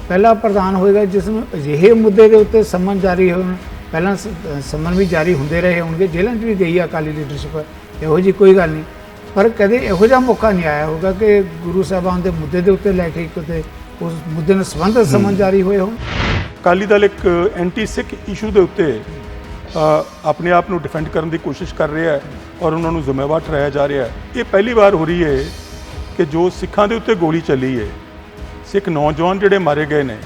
ਪਹਿਲਾ ਪ੍ਰਧਾਨ ਹੋਏਗਾ ਜਿਸ ਨੂੰ ਅਜਿਹੇ ਮੁੱਦੇ ਦੇ ਉੱਤੇ ਸੰਮਨ ਜਾਰੀ ਹੋਣ। ਪਹਿਲਾਂ ਸੰਮਨ ਵੀ ਜਾਰੀ ਹੁੰਦੇ ਰਹੇ ਹੋਣਗੇ, ਜੇਲ੍ਹਾਂ 'ਚ ਵੀ ਗਈ ਆ ਅਕਾਲੀ ਲੀਡਰਸ਼ਿਪ, ਇਹੋ ਜਿਹੀ ਕੋਈ ਗੱਲ ਨਹੀਂ, ਪਰ ਕਦੇ ਇਹੋ ਜਿਹਾ ਮੌਕਾ ਨਹੀਂ ਆਇਆ ਹੋਊਗਾ ਕਿ ਗੁਰੂ ਸਾਹਿਬਾਨ ਦੇ ਮੁੱਦੇ ਦੇ ਉੱਤੇ ਲੈ ਕੇ ਕਿਤੇ ਉਸ ਮੁੱਦੇ ਨਾਲ ਸੰਬੰਧਿਤ ਸੰਮਨ ਜਾਰੀ ਹੋਏ ਹੋਣ। ਅਕਾਲੀ ਦਲ ਇੱਕ ਐਂਟੀ ਸਿੱਖ ਇਸ਼ੂ ਦੇ ਉੱਤੇ ਆਪਣੇ ਆਪ ਨੂੰ ਡਿਫੈਂਡ ਕਰਨ ਦੀ ਕੋਸ਼ਿਸ਼ ਕਰ ਰਿਹਾ ਹੈ ਔਰ ਉਹਨਾਂ ਨੂੰ ਜ਼ਿੰਮੇਵਾਰ ਠਹਿਰਾਇਆ ਜਾ ਰਿਹਾ ਹੈ। ਇਹ ਪਹਿਲੀ ਵਾਰ ਹੋ ਰਹੀ ਹੈ ਕਿ ਜੋ ਸਿੱਖਾਂ ਦੇ ਉੱਤੇ ਗੋਲੀ ਚੱਲੀ ਹੈ, ਸਿੱਖ ਨੌਜਵਾਨ ਜਿਹੜੇ ਮਾਰੇ ਗਏ ਨੇ,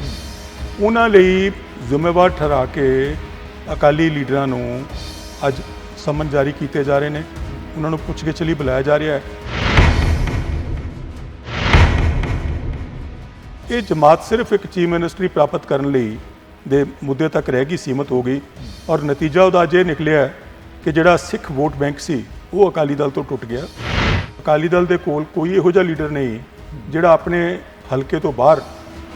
ਉਹਨਾਂ ਲਈ ਜ਼ਿੰਮੇਵਾਰ ਠਹਿਰਾ ਕੇ ਅਕਾਲੀ ਲੀਡਰਾਂ ਨੂੰ ਅੱਜ ਸੰਮਨ ਜਾਰੀ ਕੀਤੇ ਜਾ ਰਹੇ ਨੇ, ਉਹਨਾਂ ਨੂੰ ਪੁੱਛਗਿੱਛ ਲਈ ਬੁਲਾਇਆ ਜਾ ਰਿਹਾ ਹੈ। ਇਹ ਜਮਾਤ ਸਿਰਫ ਇੱਕ ਚੀਫ ਮਿਨਿਸਟਰੀ ਪ੍ਰਾਪਤ ਕਰਨ ਲਈ ਦੇ ਮੁੱਦੇ ਤੱਕ ਰਹਿ ਗਈ, ਸੀਮਤ ਹੋ ਗਈ ਔਰ ਨਤੀਜਾ ਉਹਦਾ ਅੱਜ ਇਹ ਨਿਕਲਿਆ ਕਿ ਜਿਹੜਾ ਸਿੱਖ ਵੋਟ ਬੈਂਕ ਸੀ ਉਹ ਅਕਾਲੀ ਦਲ ਤੋਂ ਟੁੱਟ ਗਿਆ। ਅਕਾਲੀ ਦਲ ਦੇ ਕੋਲ ਕੋਈ ਇਹੋ ਜਿਹਾ ਲੀਡਰ ਨਹੀਂ ਜਿਹੜਾ ਆਪਣੇ ਹਲਕੇ ਤੋਂ ਬਾਹਰ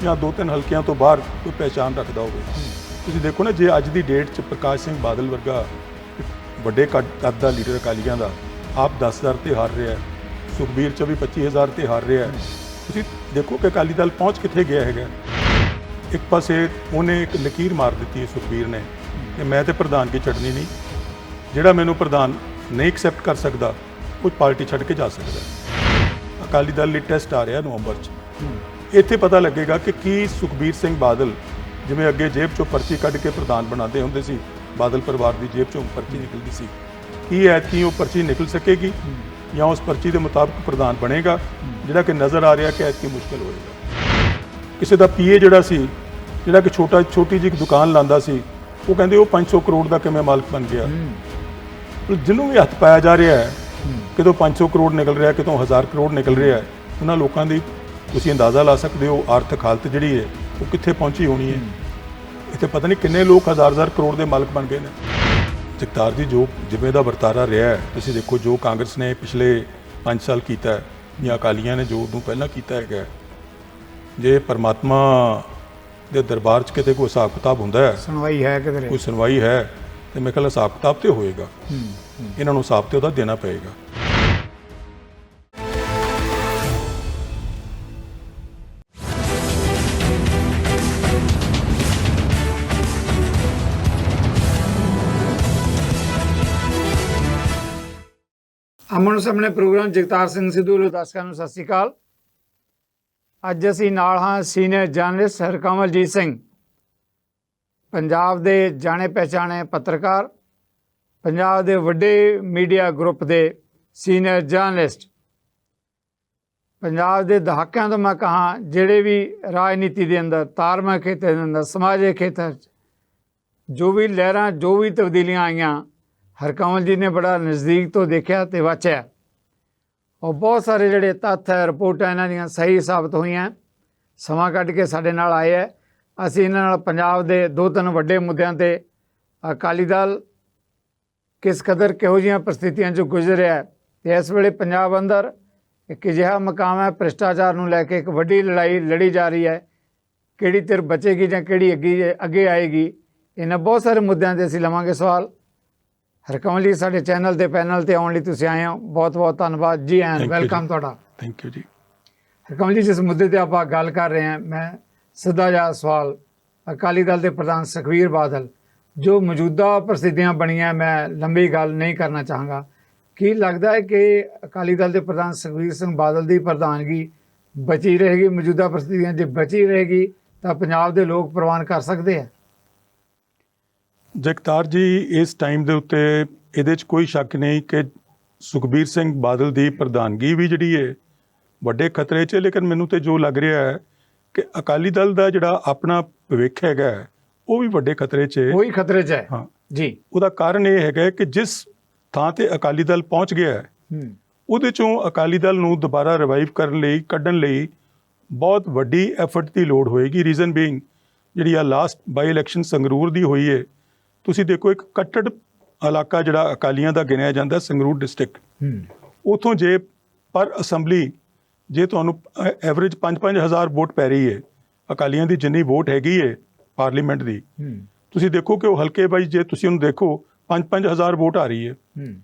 ਜਾਂ 2-3 ਹਲਕਿਆਂ ਤੋਂ ਬਾਹਰ ਕੋਈ ਪਹਿਚਾਣ ਰੱਖਦਾ ਹੋਵੇ। ਤੁਸੀਂ ਦੇਖੋ ਨਾ, ਜੇ ਅੱਜ ਦੀ ਡੇਟ 'ਚ ਪ੍ਰਕਾਸ਼ ਸਿੰਘ ਬਾਦਲ ਵਰਗਾ ਵੱਡੇ ਕੱਦ ਦਾ ਲੀਡਰ ਅਕਾਲੀਆਂ ਦਾ ਆਪ 10,000 ਤੇ ਹਾਰ ਰਿਹਾ, ਸੁਖਬੀਰ 24-25,000 ਤੇ ਹਾਰ ਰਿਹਾ, ਤੁਸੀਂ ਦੇਖੋ ਕਿ ਅਕਾਲੀ ਦਲ ਪਹੁੰਚ ਕਿੱਥੇ ਗਿਆ ਹੈਗਾ। ਇੱਕ ਪਾਸੇ ਉਹਨੇ ਇੱਕ ਲਕੀਰ ਮਾਰ ਦਿੱਤੀ ਹੈ ਸੁਖਬੀਰ ਨੇ ਕਿ ਮੈਂ ਤੇ ਪ੍ਰਧਾਨਗੀ ਛੱਡਣੀ ਨਹੀਂ, ਜਿਹੜਾ ਮੈਨੂੰ ਪ੍ਰਧਾਨ ਨਹੀਂ ਐਕਸੈਪਟ ਕਰ ਸਕਦਾ ਉਹ ਪਾਰਟੀ ਛੱਡ ਕੇ ਜਾ ਸਕਦਾ। ਅਕਾਲੀ ਦਲ ਲਈ ਟੈਸਟ ਆ ਰਿਹਾ ਨਵੰਬਰ 'ਚ, ਇੱਥੇ ਪਤਾ ਲੱਗੇਗਾ ਕਿ ਕੀ ਸੁਖਬੀਰ ਸਿੰਘ ਬਾਦਲ ਜਿਵੇਂ ਅੱਗੇ ਜੇਬ 'ਚੋਂ ਪਰਚੀ ਕੱਢ ਕੇ ਪ੍ਰਧਾਨ ਬਣਾਉਂਦੇ ਹੁੰਦੇ ਸੀ, ਬਾਦਲ ਪਰਿਵਾਰ ਦੀ ਜੇਬ 'ਚੋਂ ਪਰਚੀ ਨਿਕਲਦੀ ਸੀ, ਕੀ ਐਤਕੀ ਉਹ ਪਰਚੀ ਨਿਕਲ ਸਕੇਗੀ ਜਾਂ ਉਸ ਪਰਚੀ ਦੇ ਮੁਤਾਬਕ ਪ੍ਰਧਾਨ ਬਣੇਗਾ, ਜਿਹੜਾ ਕਿ ਨਜ਼ਰ ਆ ਰਿਹਾ ਕਿ ਐਤਕੀ ਮੁਸ਼ਕਿਲ ਹੋਏਗਾ। ਕਿਸੇ ਦਾ ਪੀਏ ਜਿਹੜਾ ਸੀ, ਜਿਹੜਾ ਕਿ ਛੋਟੀ ਜਿਹੀ ਦੁਕਾਨ ਲਾਉਂਦਾ ਸੀ, ਉਹ ਕਹਿੰਦੇ ਉਹ 500 ਕਰੋੜ ਦਾ ਕਿਵੇਂ ਮਾਲਕ ਬਣ ਗਿਆ। ਜਿਹਨੂੰ ਵੀ ਹੱਥ ਪਾਇਆ ਜਾ ਰਿਹਾ ਹੈ, ਕਿਤੋਂ 500 ਕਰੋੜ ਨਿਕਲ ਰਿਹਾ, ਕਿਤੋਂ 1000 ਕਰੋੜ ਨਿਕਲ ਰਿਹਾ ਹੈ, ਉਹਨਾਂ ਲੋਕਾਂ ਦੀ ਤੁਸੀਂ ਅੰਦਾਜ਼ਾ ਲਾ ਸਕਦੇ ਹੋ ਆਰਥਿਕ ਹਾਲਤ ਜਿਹੜੀ ਹੈ ਉਹ ਕਿੱਥੇ ਪਹੁੰਚੀ ਹੋਣੀ ਹੈ। ਇੱਥੇ ਪਤਾ ਨਹੀਂ ਕਿੰਨੇ ਲੋਕ ਹਜ਼ਾਰ ਕਰੋੜ ਦੇ ਮਾਲਕ ਬਣ ਗਏ ਨੇ। ਜਗਤਾਰ ਜੀ, ਜੋ ਜਿਵੇਂ ਦਾ ਵਰਤਾਰਾ ਰਿਹਾ ਹੈ, ਤੁਸੀਂ ਦੇਖੋ ਜੋ ਕਾਂਗਰਸ ਨੇ ਪਿਛਲੇ 5 ਸਾਲ ਕੀਤਾ ਹੈ ਜਾਂ ਅਕਾਲੀਆਂ ਨੇ ਜੋ ਉਦੋਂ ਪਹਿਲਾਂ ਕੀਤਾ ਹੈਗਾ, ਜੇ ਪਰਮਾਤਮਾ ਦੇ ਦਰਬਾਰ 'ਚ ਕਿਤੇ ਕੋਈ ਹਿਸਾਬ ਕਿਤਾਬ ਹੁੰਦਾ ਹੈ, ਸੁਣਵਾਈ ਹੈ ਕਿਤੇ, ਕੋਈ ਸੁਣਵਾਈ ਹੈ, ਤੇ ਮੇਰੇ ਖਿਆਲ ਹਿਸਾਬ ਕਿਤਾਬ ਤੇ ਹੋਏਗਾ, ਇਹਨਾਂ ਨੂੰ ਹਿਸਾਬ ਤੇ ਉਹਦਾ ਦੇਣਾ ਪਏਗਾ। ਅਮਨ ਸਾਹਮਣੇ ਪ੍ਰੋਗਰਾਮ ਜਗਤਾਰ ਸਿੰਘ ਸਿੱਧੂ ਵੱਲੋਂ ਦਰਸ਼ਕਾਂ ਨੂੰ ਸਤਿ ਸ਼੍ਰੀ ਅਕਾਲ। ਅੱਜ ਅਸੀਂ ਨਾਲ ਹਾਂ ਸੀਨੀਅਰ ਜਰਨਲਿਸਟ ਹਰਕਮਲਜੀਤ ਸਿੰਘ, ਪੰਜਾਬ ਦੇ ਜਾਣੇ ਪਹਿਚਾਣੇ ਪੱਤਰਕਾਰ, ਪੰਜਾਬ ਦੇ ਵੱਡੇ ਮੀਡੀਆ ਗਰੁੱਪ ਦੇ ਸੀਨੀਅਰ ਜਰਨਲਿਸਟ, ਪੰਜਾਬ ਦੇ ਦਹਾਕਿਆਂ ਤੋਂ ਮੈਂ ਕਹਾਂ ਜਿਹੜੇ ਵੀ ਰਾਜਨੀਤੀ ਦੇ ਅੰਦਰ, ਧਾਰਮਿਕ ਖੇਤਰ ਦੇ ਅੰਦਰ, ਸਮਾਜਿਕ ਖੇਤਰ 'ਚ ਜੋ ਵੀ ਲਹਿਰਾਂ, ਜੋ ਵੀ ਤਬਦੀਲੀਆਂ ਆਈਆਂ, ਹਰਕਮਲ ਜੀ ਨੇ ਬੜਾ ਨਜ਼ਦੀਕ ਤੋਂ ਦੇਖਿਆ ਅਤੇ ਵਾਚਿਆ, ਔਰ ਬਹੁਤ ਸਾਰੇ ਜਿਹੜੇ ਤੱਥ ਹੈ, ਰਿਪੋਰਟਾਂ ਇਹਨਾਂ ਦੀਆਂ ਸਹੀ ਸਾਬਤ ਹੋਈਆਂ। ਸਮਾਂ ਕੱਢ ਕੇ ਸਾਡੇ ਨਾਲ ਆਏ ਹੈ। ਅਸੀਂ ਇਹਨਾਂ ਨਾਲ ਪੰਜਾਬ ਦੇ 2-3 ਵੱਡੇ ਮੁੱਦਿਆਂ 'ਤੇ ਅਕਾਲੀ ਦਲ ਕਿਸ ਕਦਰ ਕਿਹੋ ਜਿਹੀਆਂ ਪ੍ਰਸਥਿਤੀਆਂ 'ਚੋਂ ਗੁਜ਼ਰ ਰਿਹਾ ਅਤੇ ਇਸ ਵੇਲੇ ਪੰਜਾਬ ਅੰਦਰ ਇੱਕ ਅਜਿਹਾ ਮਕਾਮ ਹੈ, ਭ੍ਰਿਸ਼ਟਾਚਾਰ ਨੂੰ ਲੈ ਕੇ ਇੱਕ ਵੱਡੀ ਲੜਾਈ ਲੜੀ ਜਾ ਰਹੀ ਹੈ, ਕਿਹੜੀ ਧਿਰ ਬਚੇਗੀ ਜਾਂ ਕਿਹੜੀ ਅੱਗੇ ਆਏਗੀ, ਇਹਨਾਂ ਬਹੁਤ ਸਾਰੇ ਮੁੱਦਿਆਂ 'ਤੇ ਅਸੀਂ ਲਵਾਂਗੇ ਸਵਾਲ। ਹਰਕਮਲ ਜੀ, ਸਾਡੇ ਚੈਨਲ ਦੇ ਪੈਨਲ 'ਤੇ ਆਉਣ ਲਈ ਤੁਸੀਂ ਆਏ ਹੋ, ਬਹੁਤ ਬਹੁਤ ਧੰਨਵਾਦ ਜੀ, ਐਂਡ ਵੈਲਕਮ ਤੁਹਾਡਾ। ਥੈਂਕ ਯੂ ਜੀ। ਹਰਕਮਲ ਜੀ, ਜਿਸ ਮੁੱਦੇ 'ਤੇ ਆਪਾਂ ਗੱਲ ਕਰ ਰਹੇ ਹਾਂ, ਮੈਂ ਸਿੱਧਾ ਜਿਹਾ ਸਵਾਲ ਅਕਾਲੀ ਦਲ ਦੇ ਪ੍ਰਧਾਨ ਸੁਖਬੀਰ ਬਾਦਲ, ਜੋ ਮੌਜੂਦਾ ਪ੍ਰਸਥਿਤੀਆਂ ਬਣੀਆਂ, ਮੈਂ ਲੰਬੀ ਗੱਲ ਨਹੀਂ ਕਰਨਾ ਚਾਹਾਂਗਾ, ਕੀ ਲੱਗਦਾ ਹੈ ਕਿ ਅਕਾਲੀ ਦਲ ਦੇ ਪ੍ਰਧਾਨ ਸੁਖਬੀਰ ਸਿੰਘ ਬਾਦਲ ਦੀ ਪ੍ਰਧਾਨਗੀ ਬਚੀ ਰਹੇਗੀ ਮੌਜੂਦਾ ਪ੍ਰਸਥਿਤੀਆਂ? ਜੇ ਬਚੀ ਰਹੇਗੀ ਤਾਂ ਪੰਜਾਬ ਦੇ ਲੋਕ ਪ੍ਰਵਾਨ ਕਰ ਸਕਦੇ ਆ? ਜਗਤਾਰ ਜੀ, ਇਸ ਟਾਈਮ ਦੇ ਉੱਤੇ ਇਹਦੇ 'ਚ ਕੋਈ ਸ਼ੱਕ ਨਹੀਂ ਕਿ ਸੁਖਬੀਰ ਸਿੰਘ ਬਾਦਲ ਦੀ ਪ੍ਰਧਾਨਗੀ ਵੀ ਜਿਹੜੀ ਹੈ ਵੱਡੇ ਖਤਰੇ 'ਚ, ਲੇਕਿਨ ਮੈਨੂੰ ਤੇ ਜੋ ਲੱਗ ਰਿਹਾ ਹੈ ਕਿ ਅਕਾਲੀ ਦਲ ਦਾ ਜਿਹੜਾ ਆਪਣਾ ਭਵਿੱਖ ਹੈਗਾ ਉਹ ਵੀ ਵੱਡੇ ਖਤਰੇ 'ਚ ਹੈ। ਕੋਈ ਖਤਰੇ 'ਚ ਹੈ? ਹਾਂ ਜੀ। ਉਹਦਾ ਕਾਰਨ ਇਹ ਹੈਗਾ ਕਿ ਜਿਸ ਥਾਂ ਤੇ ਅਕਾਲੀ ਦਲ ਪਹੁੰਚ ਗਿਆ ਹੈ, ਉਹਦੇ 'ਚੋਂ ਅਕਾਲੀ ਦਲ ਨੂੰ ਦੁਬਾਰਾ ਰਿਵਾਈਵ ਕਰਨ ਲਈ, ਕੱਢਣ ਲਈ ਬਹੁਤ ਵੱਡੀ ਐਫਰਟ ਦੀ ਲੋੜ ਹੋਏਗੀ। ਰੀਜ਼ਨ ਬੀਇੰਗ, ਜਿਹੜੀ ਆ ਲਾਸਟ ਬਾਈ ਇਲੈਕਸ਼ਨ ਸੰਗਰੂਰ ਦੀ ਹੋਈ ਹੈ, ਤੁਸੀਂ ਦੇਖੋ ਇੱਕ ਕੱਟੜ ਇਲਾਕਾ ਜਿਹੜਾ ਅਕਾਲੀਆਂ ਦਾ ਗਿਣਿਆ ਜਾਂਦਾ ਸੰਗਰੂਰ ਡਿਸਟ੍ਰਿਕਟ, ਉੱਥੋਂ ਜੇ ਪਰ ਅਸੈਂਬਲੀ ਜੇ ਤੁਹਾਨੂੰ ਐਵਰੇਜ 5-5 ਹਜ਼ਾਰ ਵੋਟ ਪੈ ਰਹੀ ਹੈ, ਅਕਾਲੀਆਂ ਦੀ ਜਿੰਨੀ ਵੋਟ ਹੈਗੀ ਹੈ ਪਾਰਲੀਮੈਂਟ ਦੀ, ਤੁਸੀਂ ਦੇਖੋ ਕਿ ਉਹ ਹਲਕੇ ਵਾਈਜ਼ ਜੇ ਤੁਸੀਂ ਉਹਨੂੰ ਦੇਖੋ 5-5 ਹਜ਼ਾਰ ਵੋਟ ਆ ਰਹੀ ਹੈ।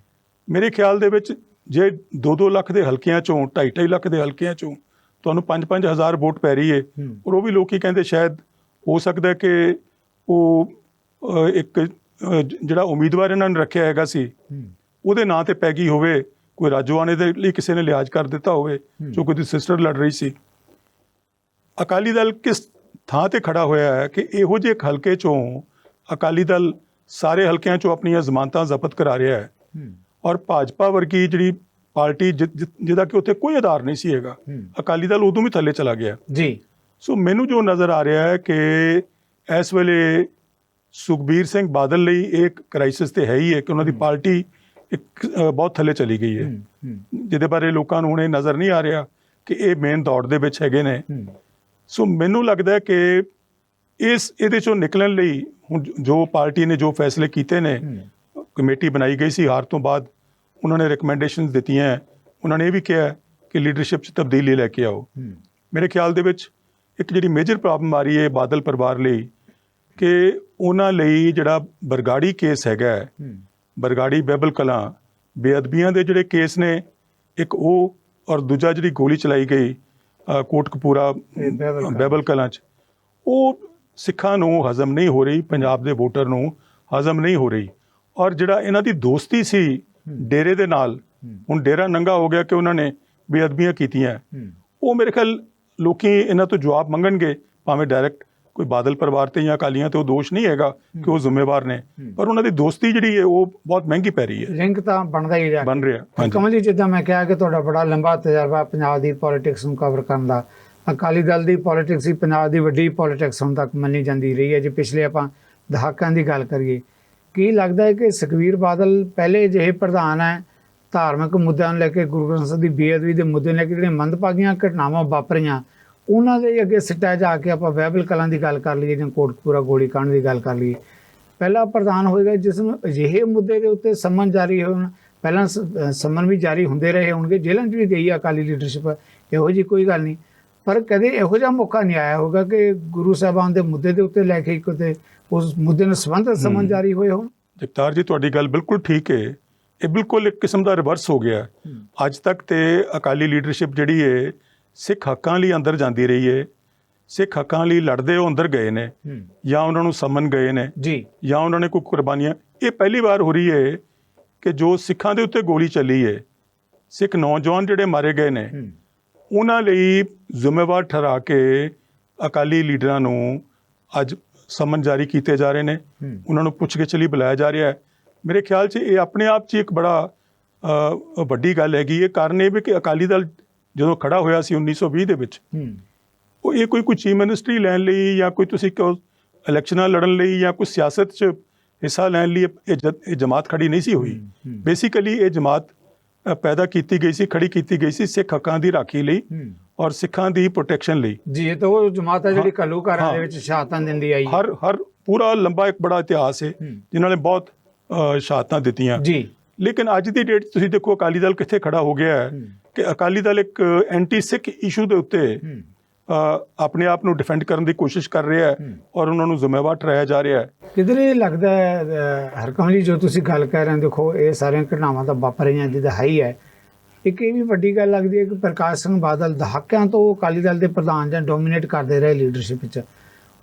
ਮੇਰੇ ਖਿਆਲ ਦੇ ਵਿੱਚ ਜੇ 2-2 ਲੱਖ ਦੇ ਹਲਕਿਆਂ 'ਚੋਂ, 2.5 ਲੱਖ ਦੇ ਹਲਕਿਆਂ 'ਚੋਂ ਤੁਹਾਨੂੰ 5-5 ਹਜ਼ਾਰ ਵੋਟ ਪੈ ਰਹੀ ਹੈ ਔਰ ਉਹ ਵੀ ਲੋਕੀ ਕਹਿੰਦੇ ਸ਼ਾਇਦ ਹੋ ਸਕਦਾ ਕਿ ਉਹ ਇੱਕ ਜਿਹੜਾ ਉਮੀਦਵਾਰ ਇਹਨਾਂ ਨੇ ਰੱਖਿਆ ਹੈਗਾ ਸੀ ਉਹਦੇ ਨਾਂ ਤੇ ਪੈ ਗਈ ਹੋਵੇ, ਕੋਈ ਰਾਜੋਆਣੇ ਦੇ ਲਈ ਕਿਸੇ ਨੇ ਲਿਹਾਜ਼ ਕਰ ਦਿੱਤਾ ਹੋਵੇ ਜੋ ਕੋਈ ਸਿਸਟਰ ਲੜ ਰਹੀ ਸੀ। ਅਕਾਲੀ ਦਲ ਕਿਸ ਥਾਂ ਤੇ ਖੜਾ ਹੋਇਆ ਹੈ ਕਿ ਇਹੋ ਜਿਹੇ ਇੱਕ ਹਲਕੇ ਚੋਂ ਅਕਾਲੀ ਦਲ ਸਾਰੇ ਹਲਕਿਆਂ ਚੋਂ ਆਪਣੀਆਂ ਜ਼ਮਾਨਤਾਂ ਜ਼ਬਤ ਕਰਾ ਰਿਹਾ ਹੈ ਔਰ ਭਾਜਪਾ ਵਰਗੀ ਜਿਹੜੀ ਪਾਰਟੀ ਜਿਹਦਾ ਕਿ ਉੱਥੇ ਕੋਈ ਆਧਾਰ ਨਹੀਂ ਸੀ ਹੈਗਾ, ਅਕਾਲੀ ਦਲ ਉਦੋਂ ਵੀ ਥੱਲੇ ਚਲਾ ਗਿਆ ਜੀ। ਸੋ ਮੈਨੂੰ ਜੋ ਨਜ਼ਰ ਆ ਰਿਹਾ ਹੈ ਕਿ ਇਸ ਵੇਲੇ ਸੁਖਬੀਰ ਸਿੰਘ ਬਾਦਲ ਲਈ ਇੱਕ ਕ੍ਰਾਈਸਿਸ ਤੇ ਹੈ ਹੀ ਹੈ ਕਿ ਉਹਨਾਂ ਦੀ ਪਾਰਟੀ ਇੱਕ ਬਹੁਤ ਥੱਲੇ ਚਲੀ ਗਈ ਹੈ, ਜਿਹਦੇ ਬਾਰੇ ਲੋਕਾਂ ਨੂੰ ਹੁਣ ਇਹ ਨਜ਼ਰ ਨਹੀਂ ਆ ਰਿਹਾ ਕਿ ਇਹ ਮੇਨ ਦੌੜ ਦੇ ਵਿੱਚ ਹੈਗੇ ਨੇ। ਸੋ ਮੈਨੂੰ ਲੱਗਦਾ ਹੈ ਕਿ ਇਹਦੇ ਚੋਂ ਨਿਕਲਣ ਲਈ ਹੁਣ ਜੋ ਪਾਰਟੀ ਨੇ ਜੋ ਫੈਸਲੇ ਕੀਤੇ ਨੇ, ਕਮੇਟੀ ਬਣਾਈ ਗਈ ਸੀ ਹਾਰ ਤੋਂ ਬਾਅਦ, ਉਹਨਾਂ ਨੇ ਰਿਕਮੈਂਡੇਸ਼ਨਸ ਦਿੱਤੀਆਂ, ਉਹਨਾਂ ਨੇ ਇਹ ਵੀ ਕਿਹਾ ਕਿ ਲੀਡਰਸ਼ਿਪ 'ਚ ਤਬਦੀਲੀ ਲੈ ਕੇ ਆਓ। ਮੇਰੇ ਖਿਆਲ ਦੇ ਵਿੱਚ ਇੱਕ ਜਿਹੜੀ ਮੇਜਰ ਪ੍ਰੋਬਲਮ ਆ ਰਹੀ ਹੈ ਬਾਦਲ ਪਰਿਵਾਰ ਲਈ ਕਿ ਉਹਨਾਂ ਲਈ ਜਿਹੜਾ ਬਰਗਾੜੀ ਕੇਸ ਹੈਗਾ, ਬਰਗਾੜੀ ਬਹਿਬਲ ਕਲਾਂ ਬੇਅਦਬੀਆਂ ਦੇ ਜਿਹੜੇ ਕੇਸ ਨੇ, ਇੱਕ ਉਹ ਔਰ ਦੂਜਾ ਜਿਹੜੀ ਗੋਲੀ ਚਲਾਈ ਗਈ ਕੋਟਕਪੂਰਾ ਬਹਿਬਲ ਕਲਾਂ 'ਚ, ਉਹ ਸਿੱਖਾਂ ਨੂੰ ਹਜ਼ਮ ਨਹੀਂ ਹੋ ਰਹੀ, ਪੰਜਾਬ ਦੇ ਵੋਟਰ ਨੂੰ ਹਜ਼ਮ ਨਹੀਂ ਹੋ ਰਹੀ। ਔਰ ਜਿਹੜਾ ਇਹਨਾਂ ਦੀ ਦੋਸਤੀ ਸੀ ਡੇਰੇ ਦੇ ਨਾਲ, ਹੁਣ ਡੇਰਾ ਨੰਗਾ ਹੋ ਗਿਆ ਕਿ ਉਹਨਾਂ ਨੇ ਬੇਅਦਬੀਆਂ ਕੀਤੀਆਂ, ਉਹ ਮੇਰੇ ਖਿਆਲ ਲੋਕੀ ਇਹਨਾਂ ਤੋਂ ਜਵਾਬ ਮੰਗਣਗੇ, ਭਾਵੇਂ ਡਾਇਰੈਕਟ ਕੋਈ ਬਾਦਲ ਪਰਿਵਾਰ ਤੇ ਜਾਂ ਅਕਾਲੀਆਂ ਤੇ ਉਹ ਦੋਸ਼ ਨਹੀਂ ਹੈਗਾ ਕਿ ਉਹ ਜ਼ਿੰਮੇਵਾਰ ਨੇ, ਪਰ ਉਹਨਾਂ ਦੀ ਦੋਸਤੀ ਜਿਹੜੀ ਹੈ ਉਹ ਬਹੁਤ ਮਹਿੰਗੀ ਪੈ ਰਹੀ ਹੈ। ਲਿੰਕ ਤਾਂ ਬਣਦਾ ਹੀ ਬਣ ਰਿਹਾ। ਕਮਲ ਜੀ, ਜਿੱਦਾਂ ਮੈਂ ਕਿਹਾ ਕਿ ਤੁਹਾਡਾ ਬੜਾ ਲੰਬਾ ਤਜਰਬਾ ਪੰਜਾਬ ਦੀ ਪੋਲਿਟਿਕਸ ਨੂੰ ਕਵਰ ਕਰਨ ਦਾ, ਅਕਾਲੀ ਦਲ ਦੀ ਪੋਲਿਟਿਕਸ ਹੀ ਪੰਜਾਬ ਦੀ ਵੱਡੀ ਪੋਲਿਟਿਕਸ ਹੁਣ ਤੱਕ ਮੰਨੀ ਜਾਂਦੀ ਰਹੀ ਹੈ। ਜੇ ਪਿਛਲੇ ਆਪਾਂ ਦਹਾਕਿਆਂ ਦੀ ਗੱਲ ਕਰੀਏ, ਕੀ ਲੱਗਦਾ ਹੈ ਕਿ ਸੁਖਬੀਰ ਬਾਦਲ ਪਹਿਲੇ ਜਿਹੇ ਪ੍ਰਧਾਨ ਹੈ, ਧਾਰਮਿਕ ਮੁੱਦਿਆਂ ਨੂੰ ਲੈ ਕੇ, ਗੁਰੂ ਗ੍ਰੰਥ ਸਾਹਿਬ ਦੀ ਬੇਅਦਬੀ ਦੇ ਮੁੱਦੇ ਨੂੰ ਲੈ ਕੇ ਜਿਹੜੀਆਂ ਮੰਦਭਾਗੀਆਂ ਘਟਨਾਵਾਂ ਵਾਪਰੀਆਂ, ਉਹਨਾਂ ਦੇ ਅੱਗੇ ਸਿੱਟਾ ਜਾ ਕੇ ਆਪਾਂ ਬਹਿਬਲ ਕਲਾਂ ਦੀ ਗੱਲ ਕਰ ਲਈਏ ਜਾਂ ਕੋਟਕਪੂਰਾ ਗੋਲੀ ਕਾਂਡ ਦੀ ਗੱਲ ਕਰ ਲਈਏ, ਪਹਿਲਾ ਪ੍ਰਧਾਨ ਹੋਏਗਾ ਜਿਸ ਨੂੰ ਅਜਿਹੇ ਮੁੱਦੇ ਦੇ ਉੱਤੇ ਸੰਮਨ ਜਾਰੀ ਹੋਣ, ਪਹਿਲਾਂ ਸੰਮਨ ਵੀ ਜਾਰੀ ਹੁੰਦੇ ਰਹੇ ਹੋਣਗੇ, ਜੇਲ੍ਹਾਂ 'ਚ ਵੀ ਗਈ ਆ ਅਕਾਲੀ ਲੀਡਰਸ਼ਿਪ, ਇਹੋ ਜਿਹੀ ਕੋਈ ਗੱਲ ਨਹੀਂ, ਪਰ ਕਦੇ ਇਹੋ ਜਿਹਾ ਮੌਕਾ ਨਹੀਂ ਆਇਆ ਹੋਗਾ ਕਿ ਗੁਰੂ ਸਾਹਿਬਾਨ ਦੇ ਮੁੱਦੇ ਦੇ ਉੱਤੇ ਲੈ ਕੇ ਕਿਤੇ ਉਸ ਮੁੱਦੇ ਨਾਲ ਸੰਬੰਧਿਤ ਸੰਮਨ ਜਾਰੀ ਹੋਏ ਹੋਣ। ਜਗਤਾਰ ਜੀ, ਤੁਹਾਡੀ ਗੱਲ ਬਿਲਕੁਲ ਠੀਕ ਹੈ। ਇਹ ਬਿਲਕੁਲ ਇੱਕ ਕਿਸਮ ਦਾ ਰਿਵਰਸ ਹੋ ਗਿਆ। ਅੱਜ ਤੱਕ ਤੇ ਅਕਾਲੀ ਲੀਡਰਸ਼ਿਪ ਜਿਹੜੀ ਹੈ ਸਿੱਖ ਹੱਕਾਂ ਲਈ ਅੰਦਰ ਜਾਂਦੀ ਰਹੀ ਹੈ, ਸਿੱਖ ਹੱਕਾਂ ਲਈ ਲੜਦੇ ਉਹ ਅੰਦਰ ਗਏ ਨੇ, ਜਾਂ ਉਹਨਾਂ ਨੂੰ ਸੰਮਨ ਗਏ ਨੇ ਜੀ, ਜਾਂ ਉਹਨਾਂ ਨੇ ਕੋਈ ਕੁਰਬਾਨੀਆਂ। ਇਹ ਪਹਿਲੀ ਵਾਰ ਹੋ ਰਹੀ ਹੈ ਕਿ ਜੋ ਸਿੱਖਾਂ ਦੇ ਉੱਤੇ ਗੋਲੀ ਚੱਲੀ ਹੈ, ਸਿੱਖ ਨੌਜਵਾਨ ਜਿਹੜੇ ਮਾਰੇ ਗਏ ਨੇ, ਉਹਨਾਂ ਲਈ ਜ਼ਿੰਮੇਵਾਰ ਠਹਿਰਾ ਕੇ ਅਕਾਲੀ ਲੀਡਰਾਂ ਨੂੰ ਅੱਜ ਸੰਮਨ ਜਾਰੀ ਕੀਤੇ ਜਾ ਰਹੇ ਨੇ, ਉਹਨਾਂ ਨੂੰ ਪੁੱਛਗਿੱਛ ਲਈ ਬੁਲਾਇਆ ਜਾ ਰਿਹਾ ਹੈ। ਮੇਰੇ ਖਿਆਲ 'ਚ ਇਹ ਆਪਣੇ ਆਪ 'ਚ ਇੱਕ ਬੜਾ ਵੱਡੀ ਗੱਲ ਹੈਗੀ ਹੈ। ਕਾਰਨ ਇਹ ਵੀ ਕਿ ਅਕਾਲੀ ਦਲ ਜਦੋਂ ਖੜਾ ਹੋਇਆ ਸੀ 1920 ਦੇ ਵਿੱਚ, ਉਹ ਇਹ ਕੋਈ ਚੀਫ ਮਿਨਿਸਟਰੀ ਲੈਣ ਲਈ ਜਾਂ ਕੋਈ ਤੁਸੀਂ ਇਲੈਕਸ਼ਨਾਂ ਲੜਨ ਲਈ ਜਾਂ ਕੋਈ ਸਿਆਸਤ 'ਚ ਹਿੱਸਾ ਲੈਣ ਲਈ ਇਹ ਜਮਾਤ ਖੜੀ ਨਹੀਂ ਸੀ ਹੋਈ। ਬੇਸਿਕਲੀ ਇਹ ਜਮਾਤ ਪੈਦਾ ਕੀਤੀ ਗਈ ਸੀ, ਖੜੀ ਕੀਤੀ ਗਈ ਸੀ ਸਿੱਖ ਹੱਕਾਂ ਦੀ ਰਾਖੀ ਲਈ ਔਰ ਸਿੱਖਾਂ ਦੀ ਪ੍ਰੋਟੈਕਸ਼ਨ ਲਈ। ਜੀ, ਇਹ ਤਾਂ ਉਹ ਜਮਾਤ ਹੈ ਜਿਹੜੀ ਘੱਲੂਘਾਰਿਆਂ ਦੇ ਵਿੱਚ ਸ਼ਹਾਦਤਾਂ ਦਿੰਦੀ ਆਈ। ਹਰ ਪੂਰਾ ਲੰਬਾ ਇੱਕ ਬੜਾ ਇਤਿਹਾਸ ਹੈ ਜਿਨ੍ਹਾਂ ਨੇ ਬਹੁਤ ਸ਼ਹਾਦਤਾਂ ਦਿੱਤੀਆਂ ਜੀ। ਲੇਕਿਨ ਅੱਜ ਦੀ ਡੇਟ ਤੁਸੀਂ ਦੇਖੋ ਅਕਾਲੀ ਦਲ ਕਿੱਥੇ ਖੜਾ ਹੋ ਗਿਆ ਹੈ ਕਿ ਅਕਾਲੀ ਦਲ ਇੱਕ ਐਂਟੀ ਸਿੱਖ ਇਸ਼ੂ ਦੇ ਉੱਤੇ ਆਪਣੇ ਆਪ ਨੂੰ ਡਿਫੈਂਡ ਕਰਨ ਦੀ ਕੋਸ਼ਿਸ਼ ਕਰ ਰਿਹਾ ਹੈ ਔਰ ਉਹਨਾਂ ਨੂੰ ਜ਼ਿੰਮੇਵਾਰ ਠਹਿਰਾਇਆ ਜਾ ਰਿਹਾ ਹੈ। ਕਿਧਰੇ ਲੱਗਦਾ ਹੈ ਹਰਕਮਲ ਜੀ, ਜੋ ਤੁਸੀਂ ਗੱਲ ਕਹਿ ਰਹੇ ਹੋ, ਦੇਖੋ ਇਹ ਸਾਰੀਆਂ ਘਟਨਾਵਾਂ ਤਾਂ ਵਾਪਰ ਰਹੀਆਂ ਜਿਹਦਾ ਹੈ ਹੀ ਹੈ। ਇੱਕ ਇਹ ਵੀ ਵੱਡੀ ਗੱਲ ਲੱਗਦੀ ਹੈ ਕਿ ਪ੍ਰਕਾਸ਼ ਸਿੰਘ ਬਾਦਲ ਦਹਾਕਿਆਂ ਤੋਂ ਅਕਾਲੀ ਦਲ ਦੇ ਪ੍ਰਧਾਨ ਜਾਂ ਡੋਮੀਨੇਟ ਕਰਦੇ ਰਹੇ ਲੀਡਰਸ਼ਿਪ 'ਚ,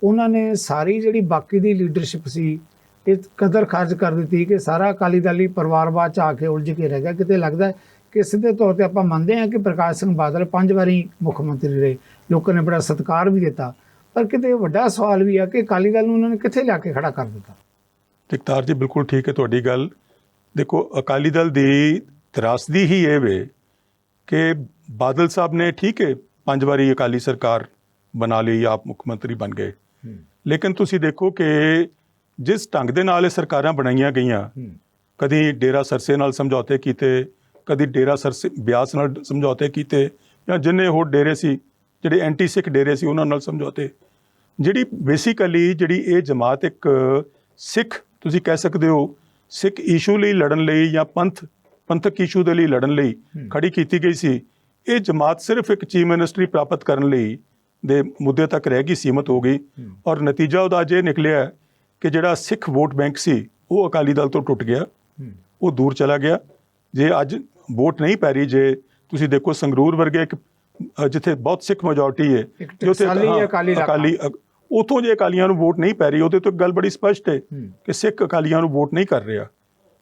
ਉਹਨਾਂ ਨੇ ਸਾਰੀ ਜਿਹੜੀ ਬਾਕੀ ਦੀ ਲੀਡਰਸ਼ਿਪ ਸੀ ਇਹ ਕਦਰ ਖਾਰਜ ਕਰ ਦਿੱਤੀ ਕਿ ਸਾਰਾ ਅਕਾਲੀ ਦਲ ਹੀ ਪਰਿਵਾਰਵਾਦ 'ਚ ਆ ਕੇ ਉਲਝ ਕੇ ਰਹਿ ਗਿਆ। ਕਿਤੇ ਲੱਗਦਾ ਕਿ ਸਿੱਧੇ ਤੌਰ ਤੇ ਆਪਾਂ ਮੰਨਦੇ ਹਾਂ ਕਿ ਪ੍ਰਕਾਸ਼ ਸਿੰਘ ਬਾਦਲ 5 ਵਾਰੀ ਮੁੱਖ ਮੰਤਰੀ ਰਹੇ, ਲੋਕਾਂ ਨੇ ਬੜਾ ਸਤਿਕਾਰ ਵੀ ਦਿੱਤਾ, ਪਰ ਕਿਤੇ ਵੱਡਾ ਸਵਾਲ ਵੀ ਆ ਕਿ ਅਕਾਲੀ ਦਲ ਨੂੰ ਉਹਨਾਂ ਨੇ ਕਿੱਥੇ ਲਿਆ ਕੇ ਖੜਾ ਕਰ ਦਿੱਤਾ। ਜਗਤਾਰ ਜੀ, ਬਿਲਕੁਲ ਠੀਕ ਹੈ ਤੁਹਾਡੀ ਗੱਲ। ਦੇਖੋ ਅਕਾਲੀ ਦਲ ਦੀ ਤਰਾਸਦੀ ਹੀ ਇਹ ਵੇ ਕਿ ਬਾਦਲ ਸਾਹਿਬ ਨੇ ਠੀਕ ਹੈ 5 ਵਾਰੀ ਅਕਾਲੀ ਸਰਕਾਰ ਬਣਾ ਲਈ, ਆਪ ਮੁੱਖ ਮੰਤਰੀ ਬਣ ਗਏ, ਲੇਕਿਨ ਤੁਸੀਂ ਦੇਖੋ ਕਿ ਜਿਸ ਢੰਗ ਦੇ ਨਾਲ ਇਹ ਸਰਕਾਰਾਂ ਬਣਾਈਆਂ ਗਈਆਂ, ਕਦੀ ਡੇਰਾ ਸਰਸੇ ਨਾਲ ਸਮਝੌਤੇ ਕੀਤੇ, ਕਦੀ ਡੇਰਾ ਸਰਸੇ ਬਿਆਸ ਨਾਲ ਸਮਝੌਤੇ ਕੀਤੇ, ਜਾਂ ਜਿੰਨੇ ਹੋਰ ਡੇਰੇ ਸੀ ਜਿਹੜੇ ਐਂਟੀ ਸਿੱਖ ਡੇਰੇ ਸੀ ਉਹਨਾਂ ਨਾਲ ਸਮਝੌਤੇ। ਜਿਹੜੀ ਬੇਸਿਕਲੀ ਜਿਹੜੀ ਇਹ ਜਮਾਤ ਇੱਕ ਸਿੱਖ ਤੁਸੀਂ ਕਹਿ ਸਕਦੇ ਹੋ ਸਿੱਖ ਇਸ਼ੂ ਲਈ ਲੜਨ ਲਈ ਜਾਂ ਪੰਥਕ ਇਸ਼ੂ ਦੇ ਲਈ ਲੜਨ ਲਈ ਖੜੀ ਕੀਤੀ ਗਈ ਸੀ, ਇਹ ਜਮਾਤ ਸਿਰਫ ਇੱਕ ਚੀਫ ਮਿਨਿਸਟਰੀ ਪ੍ਰਾਪਤ ਕਰਨ ਲਈ ਦੇ ਮੁੱਦੇ ਤੱਕ ਰਹਿ ਗਈ, ਸੀਮਤ ਹੋ ਗਈ। ਔਰ ਨਤੀਜਾ ਉਹਦਾ ਅੱਜ ਇਹ ਨਿਕਲਿਆ ਕਿ ਜਿਹੜਾ ਸਿੱਖ ਵੋਟ ਬੈਂਕ ਸੀ ਉਹ ਅਕਾਲੀ ਦਲ ਤੋਂ ਟੁੱਟ ਗਿਆ, ਉਹ ਦੂਰ ਚਲਾ ਗਿਆ। ਜੇ ਅੱਜ ਵੋਟ ਨਹੀਂ ਪੈ ਰਹੀ, ਜੇ ਤੁਸੀਂ ਦੇਖੋ ਸੰਗਰੂਰ ਵਰਗੇ ਇੱਕ ਜਿੱਥੇ ਬਹੁਤ ਸਿੱਖ ਮੈਜੋਰਟੀ ਹੈ, ਇੱਕ ਟਕਸਾਲੀ ਅਕਾਲੀ ਇਲਾਕਾ। ਉਥੋਂ ਜੇ ਅਕਾਲੀਆਂ ਨੂੰ ਵੋਟ ਨਹੀਂ ਪੈ ਰਹੀ, ਉਹਦੇ ਤੋਂ ਗੱਲ ਬੜੀ ਸਪਸ਼ਟ ਹੈ ਕਿ ਸਿੱਖ ਅਕਾਲੀਆਂ ਨੂੰ ਵੋਟ ਨਹੀਂ ਕਰ ਰਿਹਾ।